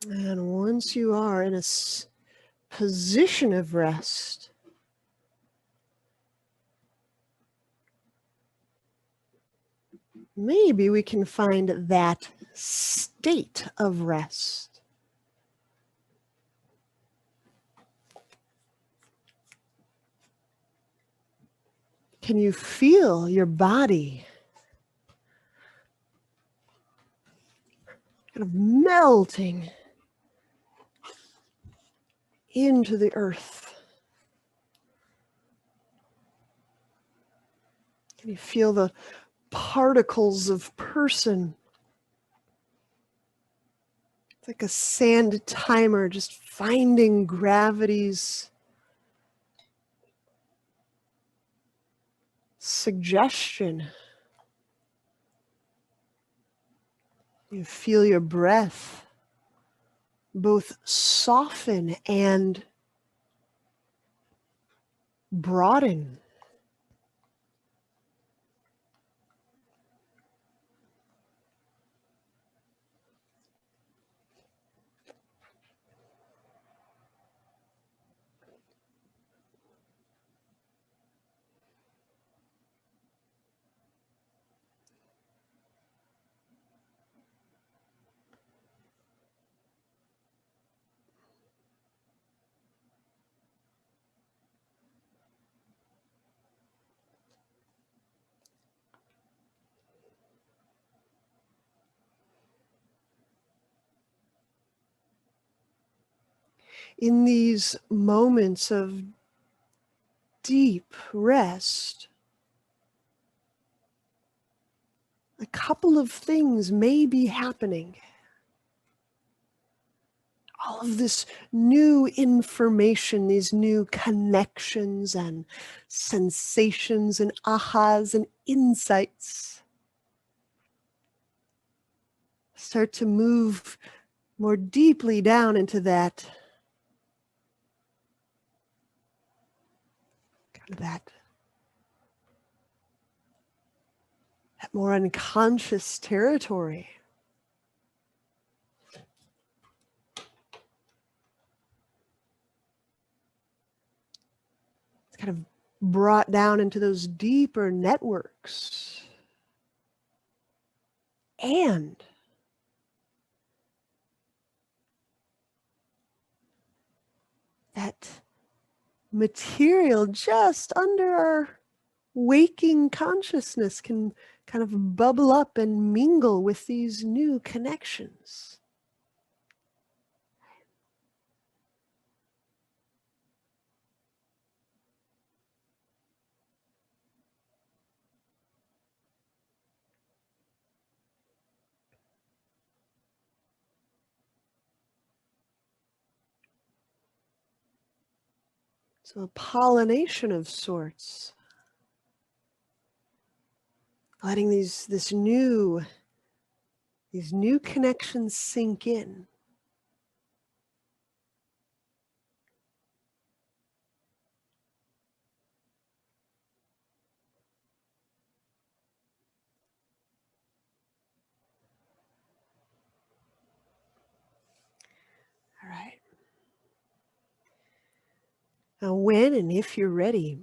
A: And once you are in a position of rest, maybe we can find that state of rest. Can you feel your body kind of melting into the earth? Can you feel the particles of person? It's like a sand timer just finding gravity's suggestion. You feel your breath both soften and broaden. in these moments of deep rest, a couple of things may be happening. All of this new information, these new connections and sensations and ahas and insights start to move more deeply down into that that more unconscious territory. It's kind of brought down into those deeper networks. And that material just under our waking consciousness can kind of bubble up and mingle with these new connections. So a pollination of sorts. Letting these new connections sink in. All right. Now when and if you're ready,